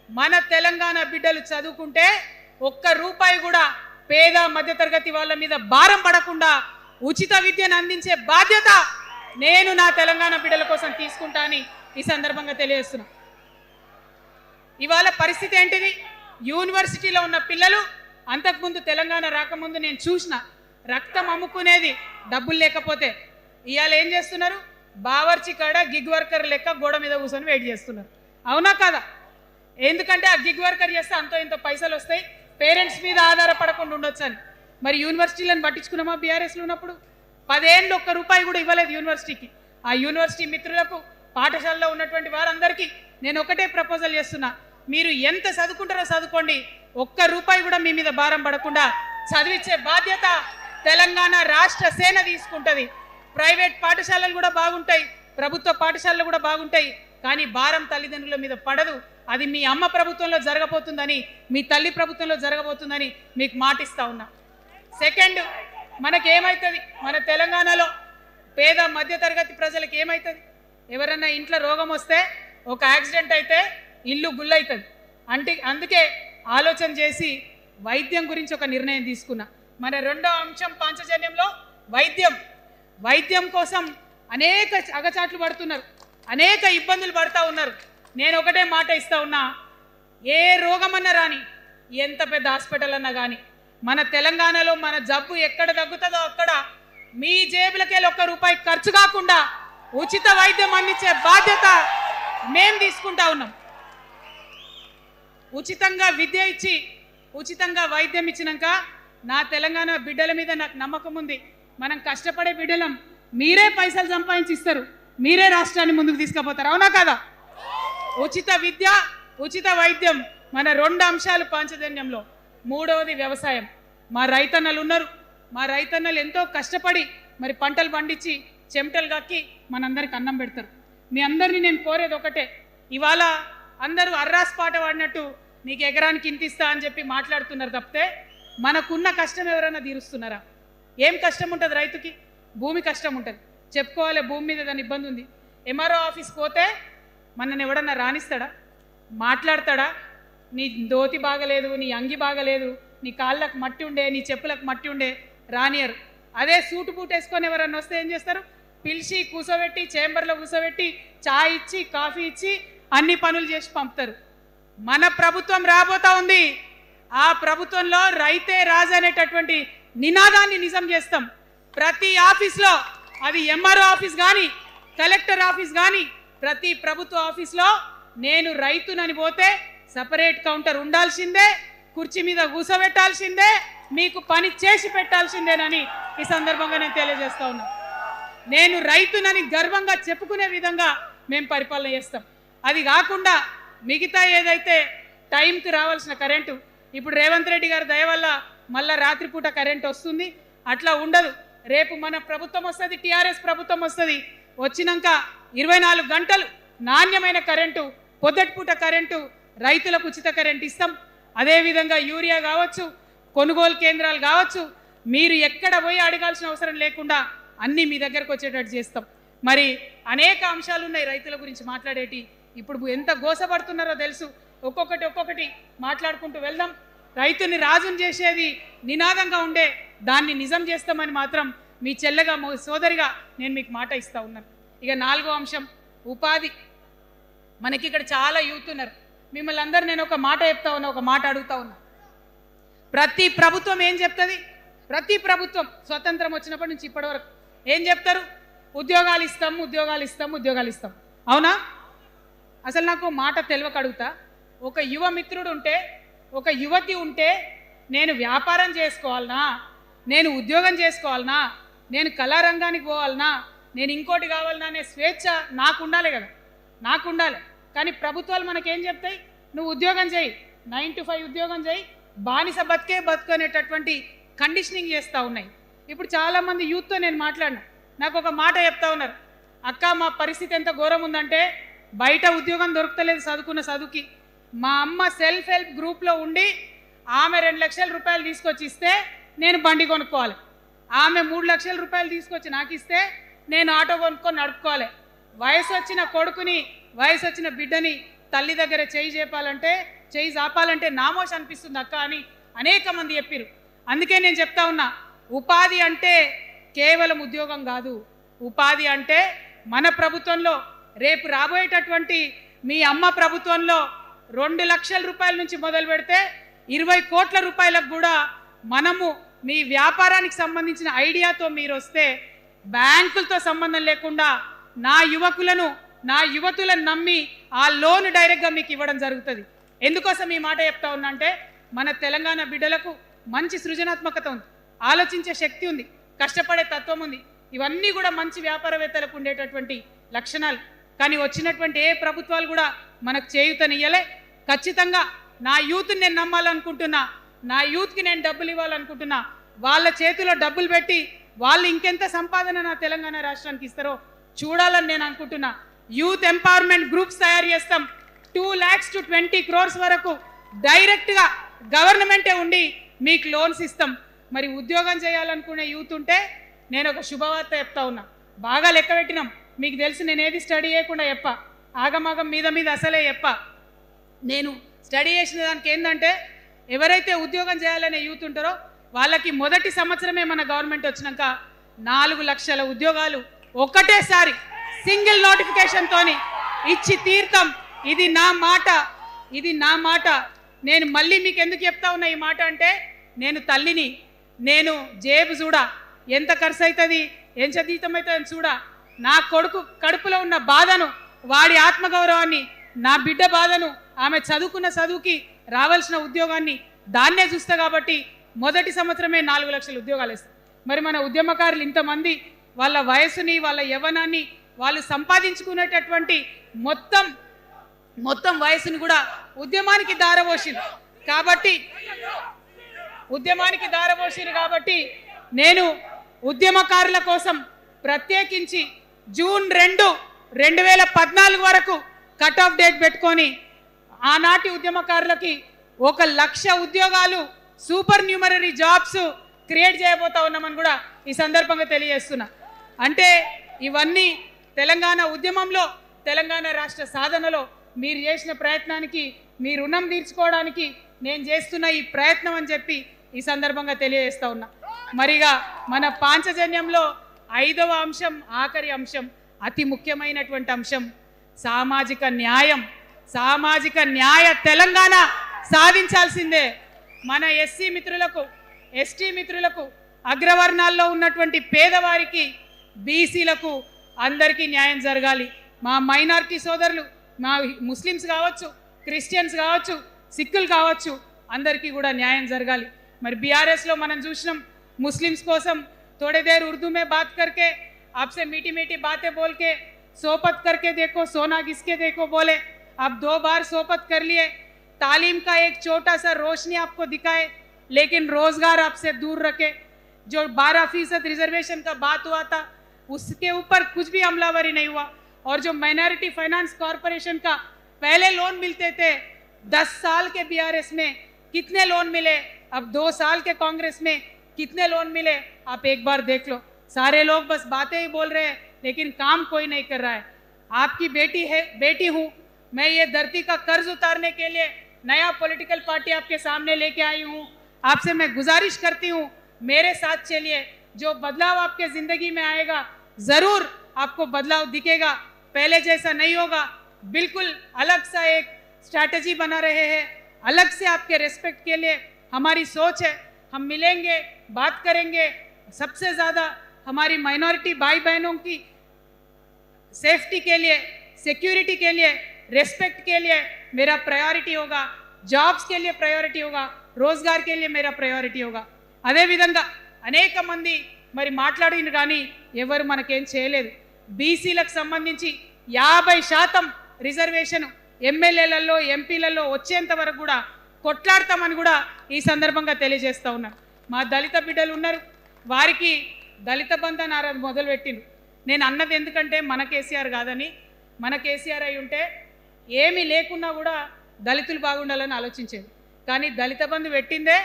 మన తెలంగాణ బిడ్డలు చదువుకుంటే ఒక్క రూపాయి కూడా పేద మధ్యతరగతి వాళ్ళ మీద భారం పడకుండా ఉచిత విద్యను అందించే బాధ్యత నేను నా తెలంగాణ బిడ్డల కోసం తీసుకుంటా అని ఈ సందర్భంగా తెలియజేస్తున్నా. ఇవాళ పరిస్థితి ఏంటిది? యూనివర్సిటీలో ఉన్న పిల్లలు అంతకుముందు తెలంగాణ రాకముందు నేను చూసిన రక్తం అమ్ముకునేది డబ్బులు లేకపోతే. ఇవాళ ఏం చేస్తున్నారు? బావర్చి కాడ గిగ్ వర్కర్ లెక్క గోడ మీద కూర్చొని వెయిట్ చేస్తున్నారు. అవునా కదా? ఎందుకంటే ఆ గిగ్ వర్కర్ చేస్తే అంతో ఇంత పైసలు వస్తాయి, పేరెంట్స్ మీద ఆధారపడకుండా ఉండొచ్చు అని. మరి యూనివర్సిటీలను పట్టించుకున్నామా? బీఆర్ఎస్లో ఉన్నప్పుడు 10 ఏళ్ళు ఒక్క రూపాయి కూడా ఇవ్వలేదు యూనివర్సిటీకి. ఆ యూనివర్సిటీ మిత్రులకు, పాఠశాలలో ఉన్నటువంటి వారందరికీ నేను ఒకటే ప్రపోజల్ చేస్తున్నా, మీరు ఎంత చదువుకుంటారో చదువుకోండి, ఒక్క రూపాయి కూడా మీ మీద భారం పడకుండా చదివించే బాధ్యత తెలంగాణ రాష్ట్ర సేన తీసుకుంటుంది. ప్రైవేట్ పాఠశాలలు కూడా బాగుంటాయి, ప్రభుత్వ పాఠశాలలు కూడా బాగుంటాయి, కానీ భారం తల్లిదండ్రుల మీద పడదు. అది మీ అమ్మ ప్రభుత్వంలో జరగబోతుందని, మీ తల్లి ప్రభుత్వంలో జరగబోతుందని మీకు మాటిస్తా ఉన్నా. సెకండ్, మనకేమవుతుంది? మన తెలంగాణలో పేద మధ్యతరగతి ప్రజలకు ఏమవుతుంది? ఎవరన్నా ఇంట్లో రోగం వస్తే, ఒక యాక్సిడెంట్ అయితే ఇల్లు గుల్లవుతుంది. అందుకే ఆలోచన చేసి వైద్యం గురించి ఒక నిర్ణయం తీసుకున్నా. మన రెండో అంశం పాంచజన్యంలో వైద్యం కోసం అనేక అగచాట్లు పడుతున్నారు, అనేక ఇబ్బందులు పడుతూ ఉన్నారు. నేను ఒకటే మాట ఇస్తా ఉన్నా, ఏ రోగమన్నా రాని, ఎంత పెద్ద హాస్పిటల్ అన్నా కానీ, మన తెలంగాణలో మన జబ్బు ఎక్కడ తగ్గుతుందో అక్కడ మీ జేబులకెళ్ళి ఒక్క రూపాయి ఖర్చు కాకుండా ఉచిత వైద్యం అందించే బాధ్యత మేము తీసుకుంటా ఉన్నాం. ఉచితంగా విద్య ఇచ్చి, ఉచితంగా వైద్యం ఇచ్చినాక నా తెలంగాణ బిడ్డల మీద నాకు నమ్మకం ఉంది. మనం కష్టపడే బిడ్డలం, మీరే పైసలు సంపాదించి ఇస్తారు, మీరే రాష్ట్రాన్ని ముందుకు తీసుకుపోతారు. అవునా కదా? ఉచిత విద్య, ఉచిత వైద్యం మన రెండు అంశాలు పాంచజన్యంలో. మూడవది వ్యవసాయం. మా రైతన్నలు ఉన్నారు, మా రైతన్నలు ఎంతో కష్టపడి మరి పంటలు పండించి చెమటలు కక్కి మనందరికి అన్నం పెడతారు. మీ అందరినీ నేను కోరేది ఒకటే, ఇవాళ అందరూ అర్రాస్ పాట పాడినట్టు నీకు ఎకరానికి ఇంత ఇస్తా అని చెప్పి మాట్లాడుతున్నారు తప్పితే మనకున్న కష్టం ఎవరైనా తీరుస్తున్నారా? ఏం కష్టం ఉంటుంది రైతుకి? భూమి కష్టం ఉంటుంది, చెప్పుకోవాలి. భూమి మీద దాని ఇబ్బంది ఉంది. ఎంఆర్ఓ ఆఫీస్కి పోతే మనని ఎవడన్నా రాణిస్తాడా? మాట్లాడతాడా? నీ దోతి బాగలేదు, నీ అంగి బాగలేదు, నీ కాళ్ళకు మట్టి ఉండే, నీ చెప్పులకు మట్టి ఉండే రానియరు. అదే సూటు బూట్ వేసుకొని ఎవరన్నా వస్తే ఏం చేస్తారు? పిలిచి కూర్చోబెట్టి చేంబర్లో కూర్చోబెట్టి చాయ్ ఇచ్చి కాఫీ ఇచ్చి అన్ని పనులు చేసి పంపుతారు. మన ప్రభుత్వం రాబోతా ఉంది. ఆ ప్రభుత్వంలో రైతే రాజు అనేటటువంటి నినాదాన్ని నిజం చేస్తాం. ప్రతి ఆఫీస్లో, అది ఎంఆర్ఓ ఆఫీస్ కానీ కలెక్టర్ ఆఫీస్ కానీ ప్రతి ప్రభుత్వ ఆఫీస్లో నేను రైతునని పోతే సపరేట్ కౌంటర్ ఉండాల్సిందే, కుర్చీ మీద కూర్చోబెట్టాల్సిందే, మీకు పని చేసి పెట్టాల్సిందేనని ఈ సందర్భంగా నేను తెలియజేస్తా ఉన్నా. నేను రైతునని గర్వంగా చెప్పుకునే విధంగా మేము పరిపాలన చేస్తాం. అది కాకుండా మిగతా ఏదైతే టైంకి రావాల్సిన కరెంటు, ఇప్పుడు రేవంత్ రెడ్డి గారి దయ వల్ల మళ్ళా రాత్రిపూట కరెంట్ వస్తుంది. అట్లా ఉండదు. రేపు మన ప్రభుత్వం వస్తుంది, టీఆర్ఎస్ ప్రభుత్వం వస్తుంది. వచ్చినాక 24 గంటలు నాణ్యమైన కరెంటు, పొద్దుటిపూట కరెంటు, రైతులకు ఉచిత కరెంట్ ఇస్తాం. అదేవిధంగా యూరియా కావచ్చు, కొనుగోలు కేంద్రాలు కావచ్చు, మీరు ఎక్కడ పోయి అడగాల్సిన అవసరం లేకుండా అన్నీ మీ దగ్గరకు వచ్చేటట్టు చేస్తాం. మరి అనేక అంశాలు ఉన్నాయి రైతుల గురించి మాట్లాడేటి. ఇప్పుడు ఎంత గోసపడుతున్నారో తెలుసు. ఒక్కొక్కటి మాట్లాడుకుంటూ వెళ్దాం. రైతుని రాజుని చేసేది నినాదంగా ఉండే దాన్ని నిజం చేస్తామని మాత్రం మీ చెల్లెగా సోదరిగా నేను మీకు మాట ఇస్తా ఉన్నాను. ఇక 4వ అంశం ఉపాధి. మనకి ఇక్కడ చాలా యూత్ ఉన్నారు. మిమ్మల్ని అందరూ నేను ఒక మాట చెప్తా ఉన్నా, ఒక మాట అడుగుతా ఉన్నా. ప్రతి ప్రభుత్వం ఏం చెప్తుంది? ప్రతి ప్రభుత్వం స్వతంత్రం వచ్చినప్పటి నుంచి ఇప్పటి వరకు ఏం చెప్తారు? ఉద్యోగాలు ఇస్తాం, ఉద్యోగాలు ఇస్తాం, ఉద్యోగాలు ఇస్తాం. అవునా? అసలు నాకు మాట తెలియక అడుగుతా. ఒక యువ మిత్రుడు ఉంటే, ఒక యువతి ఉంటే, నేను వ్యాపారం చేసుకోవాలనా, నేను ఉద్యోగం చేసుకోవాలనా, నేను కళారంగానికి పోవాలనా, నేను ఇంకోటి కావాలనా అనే స్వేచ్ఛ నాకు ఉండాలి కదా, నాకు ఉండాలి. కానీ ప్రభుత్వాలు మనకేం చెప్తాయి? నువ్వు ఉద్యోగం చేయి, 9 to 5 ఉద్యోగం చేయి, బానిస బతుకు అనేటటువంటి కండిషనింగ్ చేస్తూ ఉన్నాయి. ఇప్పుడు చాలామంది యూత్తో నేను మాట్లాడినా, నాకు ఒక మాట చెప్తా ఉన్నారు. అక్క, మా పరిస్థితి ఎంత ఘోరం ఉందంటే బయట ఉద్యోగం దొరుకుతలేదు చదువుకున్న చదువుకి. మా అమ్మ సెల్ఫ్ హెల్ప్ గ్రూప్లో ఉండి ఆమె 2 లక్షల రూపాయలు తీసుకొచ్చి ఇస్తే నేను బండి కొనుక్కోవాలి. ఆమె 3 లక్షల రూపాయలు తీసుకొచ్చి నాకు ఇస్తే నేను ఆటో కొనుక్కొని నడుపుకోవాలి. వయసు వచ్చిన కొడుకుని, వయసు వచ్చిన బిడ్డని తల్లి దగ్గర చేయి జాపాలంటే నామోష్ అనిపిస్తుంది అక్క అని అనేక మంది చెప్పారు. అందుకే నేను చెప్తా ఉన్నా, ఉపాధి అంటే కేవలం ఉద్యోగం కాదు. ఉపాధి అంటే మన ప్రభుత్వంలో, రేపు రాబోయేటటువంటి మీ అమ్మ ప్రభుత్వంలో 2 లక్షల రూపాయల నుంచి మొదలు పెడితే 20 కోట్ల రూపాయలకు కూడా మనము మీ వ్యాపారానికి సంబంధించిన ఐడియాతో మీరు వస్తే బ్యాంకులతో సంబంధం లేకుండా నా యువకులను, నా యువతులను నమ్మి ఆ లోన్ డైరెక్ట్గా మీకు ఇవ్వడం జరుగుతుంది. ఎందుకోసం ఈ మాట చెప్తా ఉన్నా అంటే, మన తెలంగాణ బిడ్డలకు మంచి సృజనాత్మకత ఉంది, ఆలోచించే శక్తి ఉంది, కష్టపడే తత్వం ఉంది. ఇవన్నీ కూడా మంచి వ్యాపారవేత్తలకు ఉండేటటువంటి లక్షణాలు. కానీ వచ్చినటువంటి ఏ ప్రభుత్వాలు కూడా మనకు చేయూతనియ్యలే. ఖచ్చితంగా నా యూత్ని నేను నమ్మాలనుకుంటున్నా, నా యూత్కి నేను డబ్బులు ఇవ్వాలనుకుంటున్నా. వాళ్ళ చేతిలో డబ్బులు పెట్టి వాళ్ళు ఇంకెంత సంపాదన నా తెలంగాణ రాష్ట్రానికి ఇస్తారో చూడాలని నేను అనుకుంటున్నా. యూత్ ఎంపవర్మెంట్ గ్రూప్స్ తయారు చేస్తాం. 2 lakhs to 20 crores వరకు డైరెక్ట్గా గవర్నమెంటే ఉండి మీకు లోన్స్ ఇస్తాం. మరి ఉద్యోగం చేయాలనుకునే యూత్ ఉంటే నేను ఒక శుభవార్త చెప్తా ఉన్నా. బాగా లెక్క పెట్టినాం. మీకు తెలిసి నేను ఏది స్టడీ చేయకుండా చెప్ప, ఆగమాగం మీద అసలే చెప్ప. నేను స్టడీ చేసిన దానికి ఏంటంటే, ఎవరైతే ఉద్యోగం చేయాలనే యూత్ ఉంటారో వాళ్ళకి మొదటి సంవత్సరమే మన గవర్నమెంట్ వచ్చినాక 4 లక్షల ఉద్యోగాలు ఒకటేసారి సింగిల్ నోటిఫికేషన్తోని ఇచ్చి తీర్థం. ఇది నా మాట, ఇది నా మాట. నేను మళ్ళీ మీకు ఎందుకు చెప్తా ఉన్నా ఈ మాట అంటే, నేను తల్లిని, నేను జేబు చూడా, ఎంత ఖర్చు అవుతుంది, ఎంత జీతం అవుతుంది చూడా. నా కొడుకు కడుపులో ఉన్న బాధను, వాడి ఆత్మగౌరవాన్ని, నా బిడ్డ బాధను, ఆమె చదువుకున్న చదువుకి రావాల్సిన ఉద్యోగాన్ని దాన్నే చూస్తా. కాబట్టి మొదటి సంవత్సరమే 4 లక్షల ఉద్యోగాలు ఇస్తాం. మరి మన ఉద్యమకారులు ఇంతమంది వాళ్ళ వయసుని, వాళ్ళ యవ్వనాన్ని, వాళ్ళు సంపాదించుకునేటటువంటి మొత్తం వయసుని కూడా ఉద్యమానికి దారపోసిరు. కాబట్టి నేను ఉద్యమకారుల కోసం ప్రత్యేకించి జూన్ 2, 2014 వరకు కట్ ఆఫ్ డేట్ పెట్టుకొని ఆనాటి ఉద్యమకారులకి 1,00,000 ఉద్యోగాలు సూపర్ న్యూమరరీ జాబ్స్ క్రియేట్ చేయబోతా ఉన్నామని కూడా ఈ సందర్భంగా తెలియజేస్తున్నా. అంటే ఇవన్నీ తెలంగాణ ఉద్యమంలో, తెలంగాణ రాష్ట్ర సాధనలో మీరు చేసిన ప్రయత్నానికి, మీ రుణం తీర్చుకోవడానికి నేను చేస్తున్న ఈ ప్రయత్నం అని చెప్పి ఈ సందర్భంగా తెలియజేస్తా ఉన్నా. మరిగా మన పాంచజన్యంలో 5వ అంశం, ఆఖరి అంశం, అతి ముఖ్యమైనటువంటి అంశం సామాజిక న్యాయం. సామాజిక న్యాయ తెలంగాణ సాధించాల్సిందే. మన ఎస్సీ మిత్రులకు, ఎస్టీ మిత్రులకు, అగ్రవర్ణాల్లో ఉన్నటువంటి పేదవారికి, బీసీలకు అందరికీ న్యాయం జరగాలి. మా మైనారిటీ సోదరులు, మా ముస్లిమ్స్ కావచ్చు, క్రిస్టియన్స్ కావచ్చు, సిక్కులు కావచ్చు, అందరికీ కూడా న్యాయం జరగాలి. మరి బీఆర్ఎస్లో మనం చూసినాం, मुस्लिम्स कोसम थोड़े देर उर्दू में बात करके आपसे मीठी मीठी बातें बोल के सोपत करके देखो, सोना घिसके देखो बोले, आप 2 बार सोपत कर लिए, तालीम का एक छोटा सा रोशनी आपको दिखाए, लेकिन रोजगार आपसे दूर रखे। जो 12% रिजर्वेशन का बात हुआ था उसके ऊपर कुछ भी अमलावरी नहीं हुआ। और जो माइनॉरिटी फाइनेंस कॉरपोरेशन का पहले लोन मिलते थे 10 साल के बीआरएस में कितने लोन मिले, अब 2 साल के कांग्रेस में कितने लोन मिले, आप एक बार देख लो। सारे लोग बस बातें ही बोल रहे हैं लेकिन काम कोई नहीं कर रहा है। आपकी बेटी हूँ मैं, ये धरती का कर्ज उतारने के लिए नया पॉलिटिकल पार्टी आपके सामने लेके आई हूँ। आपसे मैं गुजारिश करती हूँ मेरे साथ चलिए, जो बदलाव आपके जिंदगी में आएगा जरूर आपको बदलाव दिखेगा, पहले जैसा नहीं होगा। बिल्कुल अलग सा एक स्ट्रैटेजी बना रहे हैं, अलग से आपके रेस्पेक्ट के लिए हमारी सोच है। हम मिलेंगे, बात करेंगे। सबसे ज़्यादा हमारी माइनॉरिटी भाई बहनों की सेफ्टी के लिए, सिक्योरिटी के लिए, रेस्पेक्ट के लिए मेरा प्रायोरिटी होगा, जॉब्स के लिए प्रायोरिटी होगा, रोजगार के लिए मेरा प्रायोरिटी होगा। అదే విధంగా అనేక మంది మరి మాట్లాడిన కానీ ఎవరు మనకేం చేయలేదు. బీసీలకు సంబంధించి 50% రిజర్వేషన్ ఎమ్మెల్యేలలో, ఎంపీలలో వచ్చేంత వరకు కూడా కొట్లాడతామని కూడా ఈ సందర్భంగా తెలియజేస్తా ఉన్నాను. మా దళిత బిడ్డలు ఉన్నారు, వారికి దళిత బంధన్ మొదలుపెట్టిండు. నేను అన్నది ఎందుకంటే మన కేసీఆర్ కాదని, మన కేసీఆర్ అయి ఉంటే ఏమీ లేకున్నా కూడా దళితులు బాగుండాలని ఆలోచించేది. కానీ దళిత బంధు పెట్టిందే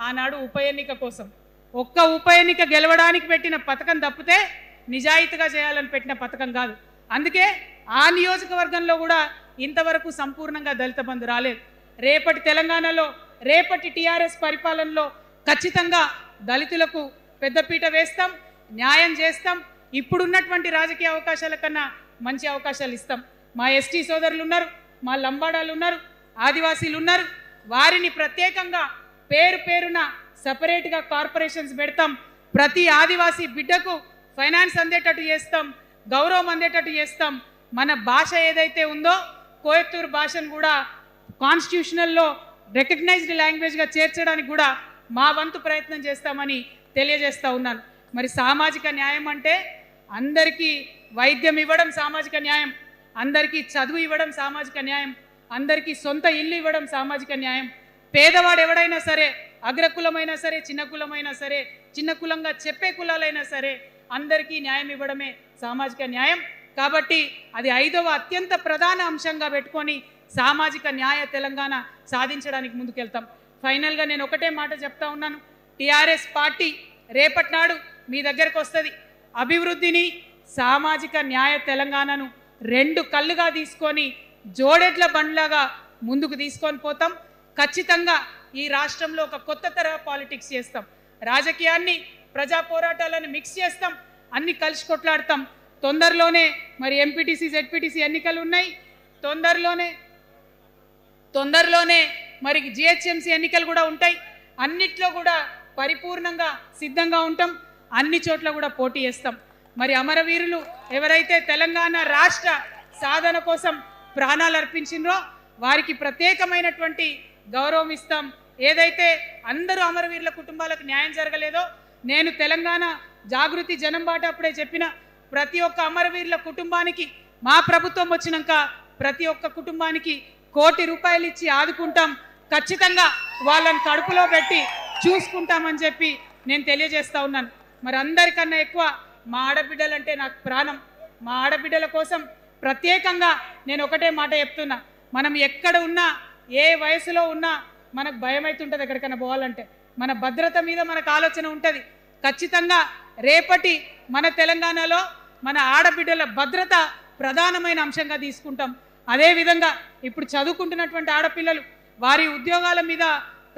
ఆనాడు ఉప ఎన్నిక కోసం. ఒక్క ఉప ఎన్నిక గెలవడానికి పెట్టిన పథకం తప్పితే నిజాయితీగా చేయాలని పెట్టిన పథకం కాదు. అందుకే ఆ నియోజకవర్గంలో కూడా ఇంతవరకు సంపూర్ణంగా దళిత బంధు రాలేదు. రేపటి తెలంగాణలో, రేపటి టీఆర్ఎస్ పరిపాలనలో ఖచ్చితంగా దళితులకు పెద్దపీట వేస్తాం, న్యాయం చేస్తాం. ఇప్పుడున్నటువంటి రాజకీయ అవకాశాల కన్నా మంచి అవకాశాలు ఇస్తాం. మా ఎస్టీ సోదరులు ఉన్నారు, మా లంబాడాలు ఉన్నారు, ఆదివాసీలు ఉన్నారు, వారిని ప్రత్యేకంగా పేరు పేరున సపరేట్గా కార్పొరేషన్స్ పెడతాం. ప్రతి ఆదివాసీ బిడ్డకు ఫైనాన్స్ అందేటట్టు చేస్తాం, గౌరవం అందేటట్టు చేస్తాం. మన భాష ఏదైతే ఉందో కోయత్తూరు భాషను కూడా కాన్స్టిట్యూషనల్లో రికగ్నైజ్డ్ లాంగ్వేజ్గా చేర్చడానికి కూడా మా వంతు ప్రయత్నం చేస్తామని తెలియజేస్తూ ఉన్నాను. మరి సామాజిక న్యాయం అంటే అందరికీ వైద్యం ఇవ్వడం సామాజిక న్యాయం, అందరికీ చదువు ఇవ్వడం సామాజిక న్యాయం, అందరికీ సొంత ఇల్లు ఇవ్వడం సామాజిక న్యాయం. పేదవాడు ఎవడైనా సరే, అగ్రకులమైనా సరే, చిన్న కులమైనా సరే, చిన్న కులంగా చెప్పే కులాలైనా సరే, అందరికీ న్యాయం ఇవ్వడమే సామాజిక న్యాయం. కాబట్టి అది 5వ అత్యంత ప్రధాన అంశంగా పెట్టుకొని సామాజిక న్యాయ తెలంగాణ సాధించడానికి ముందుకెళ్తాం. ఫైనల్గా నేను ఒకటే మాట చెప్తా ఉన్నాను, టీఆర్ఎస్ పార్టీ రేపటి నాడు మీ దగ్గరకు వస్తుంది. అభివృద్ధిని, సామాజిక న్యాయ తెలంగాణను 2 కళ్ళుగా తీసుకొని జోడెడ్ల బండ్లాగా ముందుకు తీసుకొని పోతాం. ఖచ్చితంగా ఈ రాష్ట్రంలో ఒక కొత్త తరహా పాలిటిక్స్ చేస్తాం. రాజకీయాన్ని, ప్రజా పోరాటాలను మిక్స్ చేస్తాం, అన్ని కలిసి కొట్లాడతాం. తొందరలోనే మరి ఎంపీటీసీ, జెడ్పీటీసీ ఎన్నికలు ఉన్నాయి. తొందరలోనే మరి జిహెచ్ఎంసీ ఎన్నికలు కూడా ఉంటాయి. అన్నిట్లో కూడా పరిపూర్ణంగా సిద్ధంగా ఉంటాం. అన్ని చోట్ల కూడా పోటీ చేస్తాం. మరి అమరవీరులు ఎవరైతే తెలంగాణ రాష్ట్ర సాధన కోసం ప్రాణాలు అర్పించిండ్రో వారికి ప్రత్యేకమైనటువంటి గౌరవం ఇస్తాం. ఏదైతే అందరూ అమరవీరుల కుటుంబాలకు న్యాయం జరగలేదో, నేను తెలంగాణ జాగృతి జనం బాట అప్పుడే చెప్పిన, ప్రతి ఒక్క అమరవీరుల కుటుంబానికి మా ప్రభుత్వం వచ్చినాక ప్రతి ఒక్క కుటుంబానికి ₹1 కోటి ఇచ్చి ఆదుకుంటాం. ఖచ్చితంగా వాళ్ళని కడుపులో పెట్టి చూసుకుంటామని చెప్పి నేను తెలియజేస్తా ఉన్నాను. మరి అందరికన్నా ఎక్కువ మా ఆడబిడ్డలంటే నాకు ప్రాణం. మా ఆడబిడ్డల కోసం ప్రత్యేకంగా నేను ఒకటే మాట చెప్తున్నా, మనం ఎక్కడ ఉన్నా ఏ వయసులో ఉన్నా మనకు భయం అవుతుంటుంది ఎక్కడికైనా పోవాలంటే. మన భద్రత మీద మనకు ఆలోచన ఉంటుంది. ఖచ్చితంగా రేపటి మన తెలంగాణలో మన ఆడబిడ్డల భద్రత ప్రధానమైన అంశంగా తీసుకుంటాం. అదేవిధంగా ఇప్పుడు చదువుకుంటున్నటువంటి ఆడపిల్లలు వారి ఉద్యోగాల మీద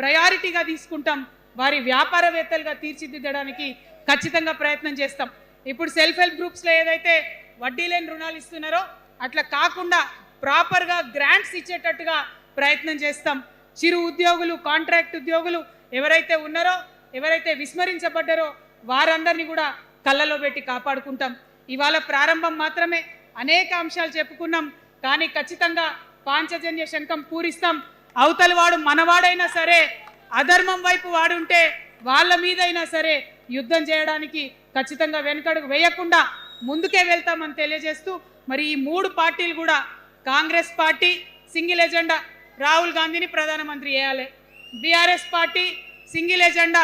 ప్రయారిటీగా తీసుకుంటాం. వారి వ్యాపారవేత్తలుగా తీర్చిదిద్దడానికి ఖచ్చితంగా ప్రయత్నం చేస్తాం. ఇప్పుడు సెల్ఫ్ హెల్ప్ గ్రూప్స్లో ఏదైతే వడ్డీ లేని రుణాలు ఇస్తున్నారో అట్లా కాకుండా ప్రాపర్గా గ్రాంట్స్ ఇచ్చేటట్టుగా ప్రయత్నం చేస్తాం. చిరు ఉద్యోగులు, కాంట్రాక్ట్ ఉద్యోగులు ఎవరైతే ఉన్నారో, ఎవరైతే విస్మరించబడ్డారో వారందరినీ కూడా కళ్ళలో పెట్టి కాపాడుకుంటాం. ఇవాళ ప్రారంభం మాత్రమే, అనేక అంశాలు చెప్పుకున్నాం. కానీ ఖచ్చితంగా పాంచజన్య శంఖం పూరిస్తాం. అవతలి వాడు మనవాడైనా సరే, అధర్మం వైపు వాడుంటే వాళ్ళ మీదైనా సరే యుద్ధం చేయడానికి ఖచ్చితంగా వెనుకడుగు వేయకుండా ముందుకే వెళ్తామని తెలియజేస్తూ, మరి ఈ 3 పార్టీలు కూడా, Congress party single agenda Rahul గాంధీని ప్రధానమంత్రి చేయాలి, BRS party single agenda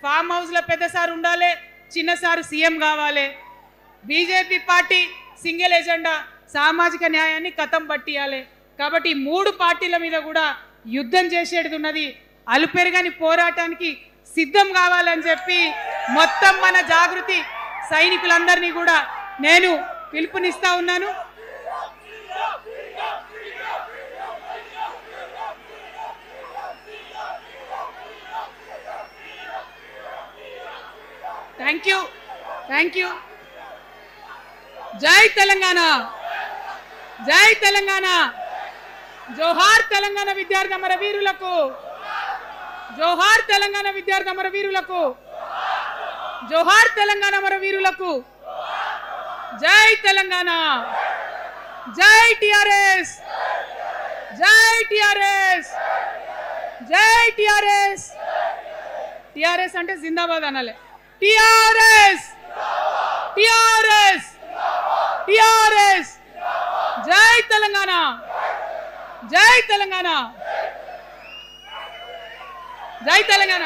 farm హౌస్లో పెద్దసారి ఉండాలి, చిన్నసారి సీఎం కావాలి, బీజేపీ పార్టీ సింగిల్ ఎజెండా సామాజిక న్యాయాన్ని కథం పట్టియాలి. కాబట్టి 3 పార్టీల మీద కూడా యుద్ధం చేసేది ఉన్నది. అలుపెరగని పోరాటానికి సిద్ధం కావాలని చెప్పి మొత్తం మన జాగృతి సైనికులందరినీ కూడా నేను పిలుపునిస్తా ఉన్నాను. Thank you. జై తెలంగాణ, జై తెలంగాణ. జోహార్ తెలంగాణ విద్యార్థి అమర వీరులకు, జోహార్ తెలంగాణ విద్యార్థి అమర వీరులకు, జోహార్ తెలంగాణ అమర వీరులకు. జై తెలంగాణ, జై టిఆర్ఎస్, జై టిఆర్ఎస్, జై టిఆర్ఎస్. టిఆర్ఎస్ అంటే జిందాబాద్ అనాలి. TRS, TRS, TRS. జై తెలంగాణ, జై తెలంగాణ, జై తెలంగాణ.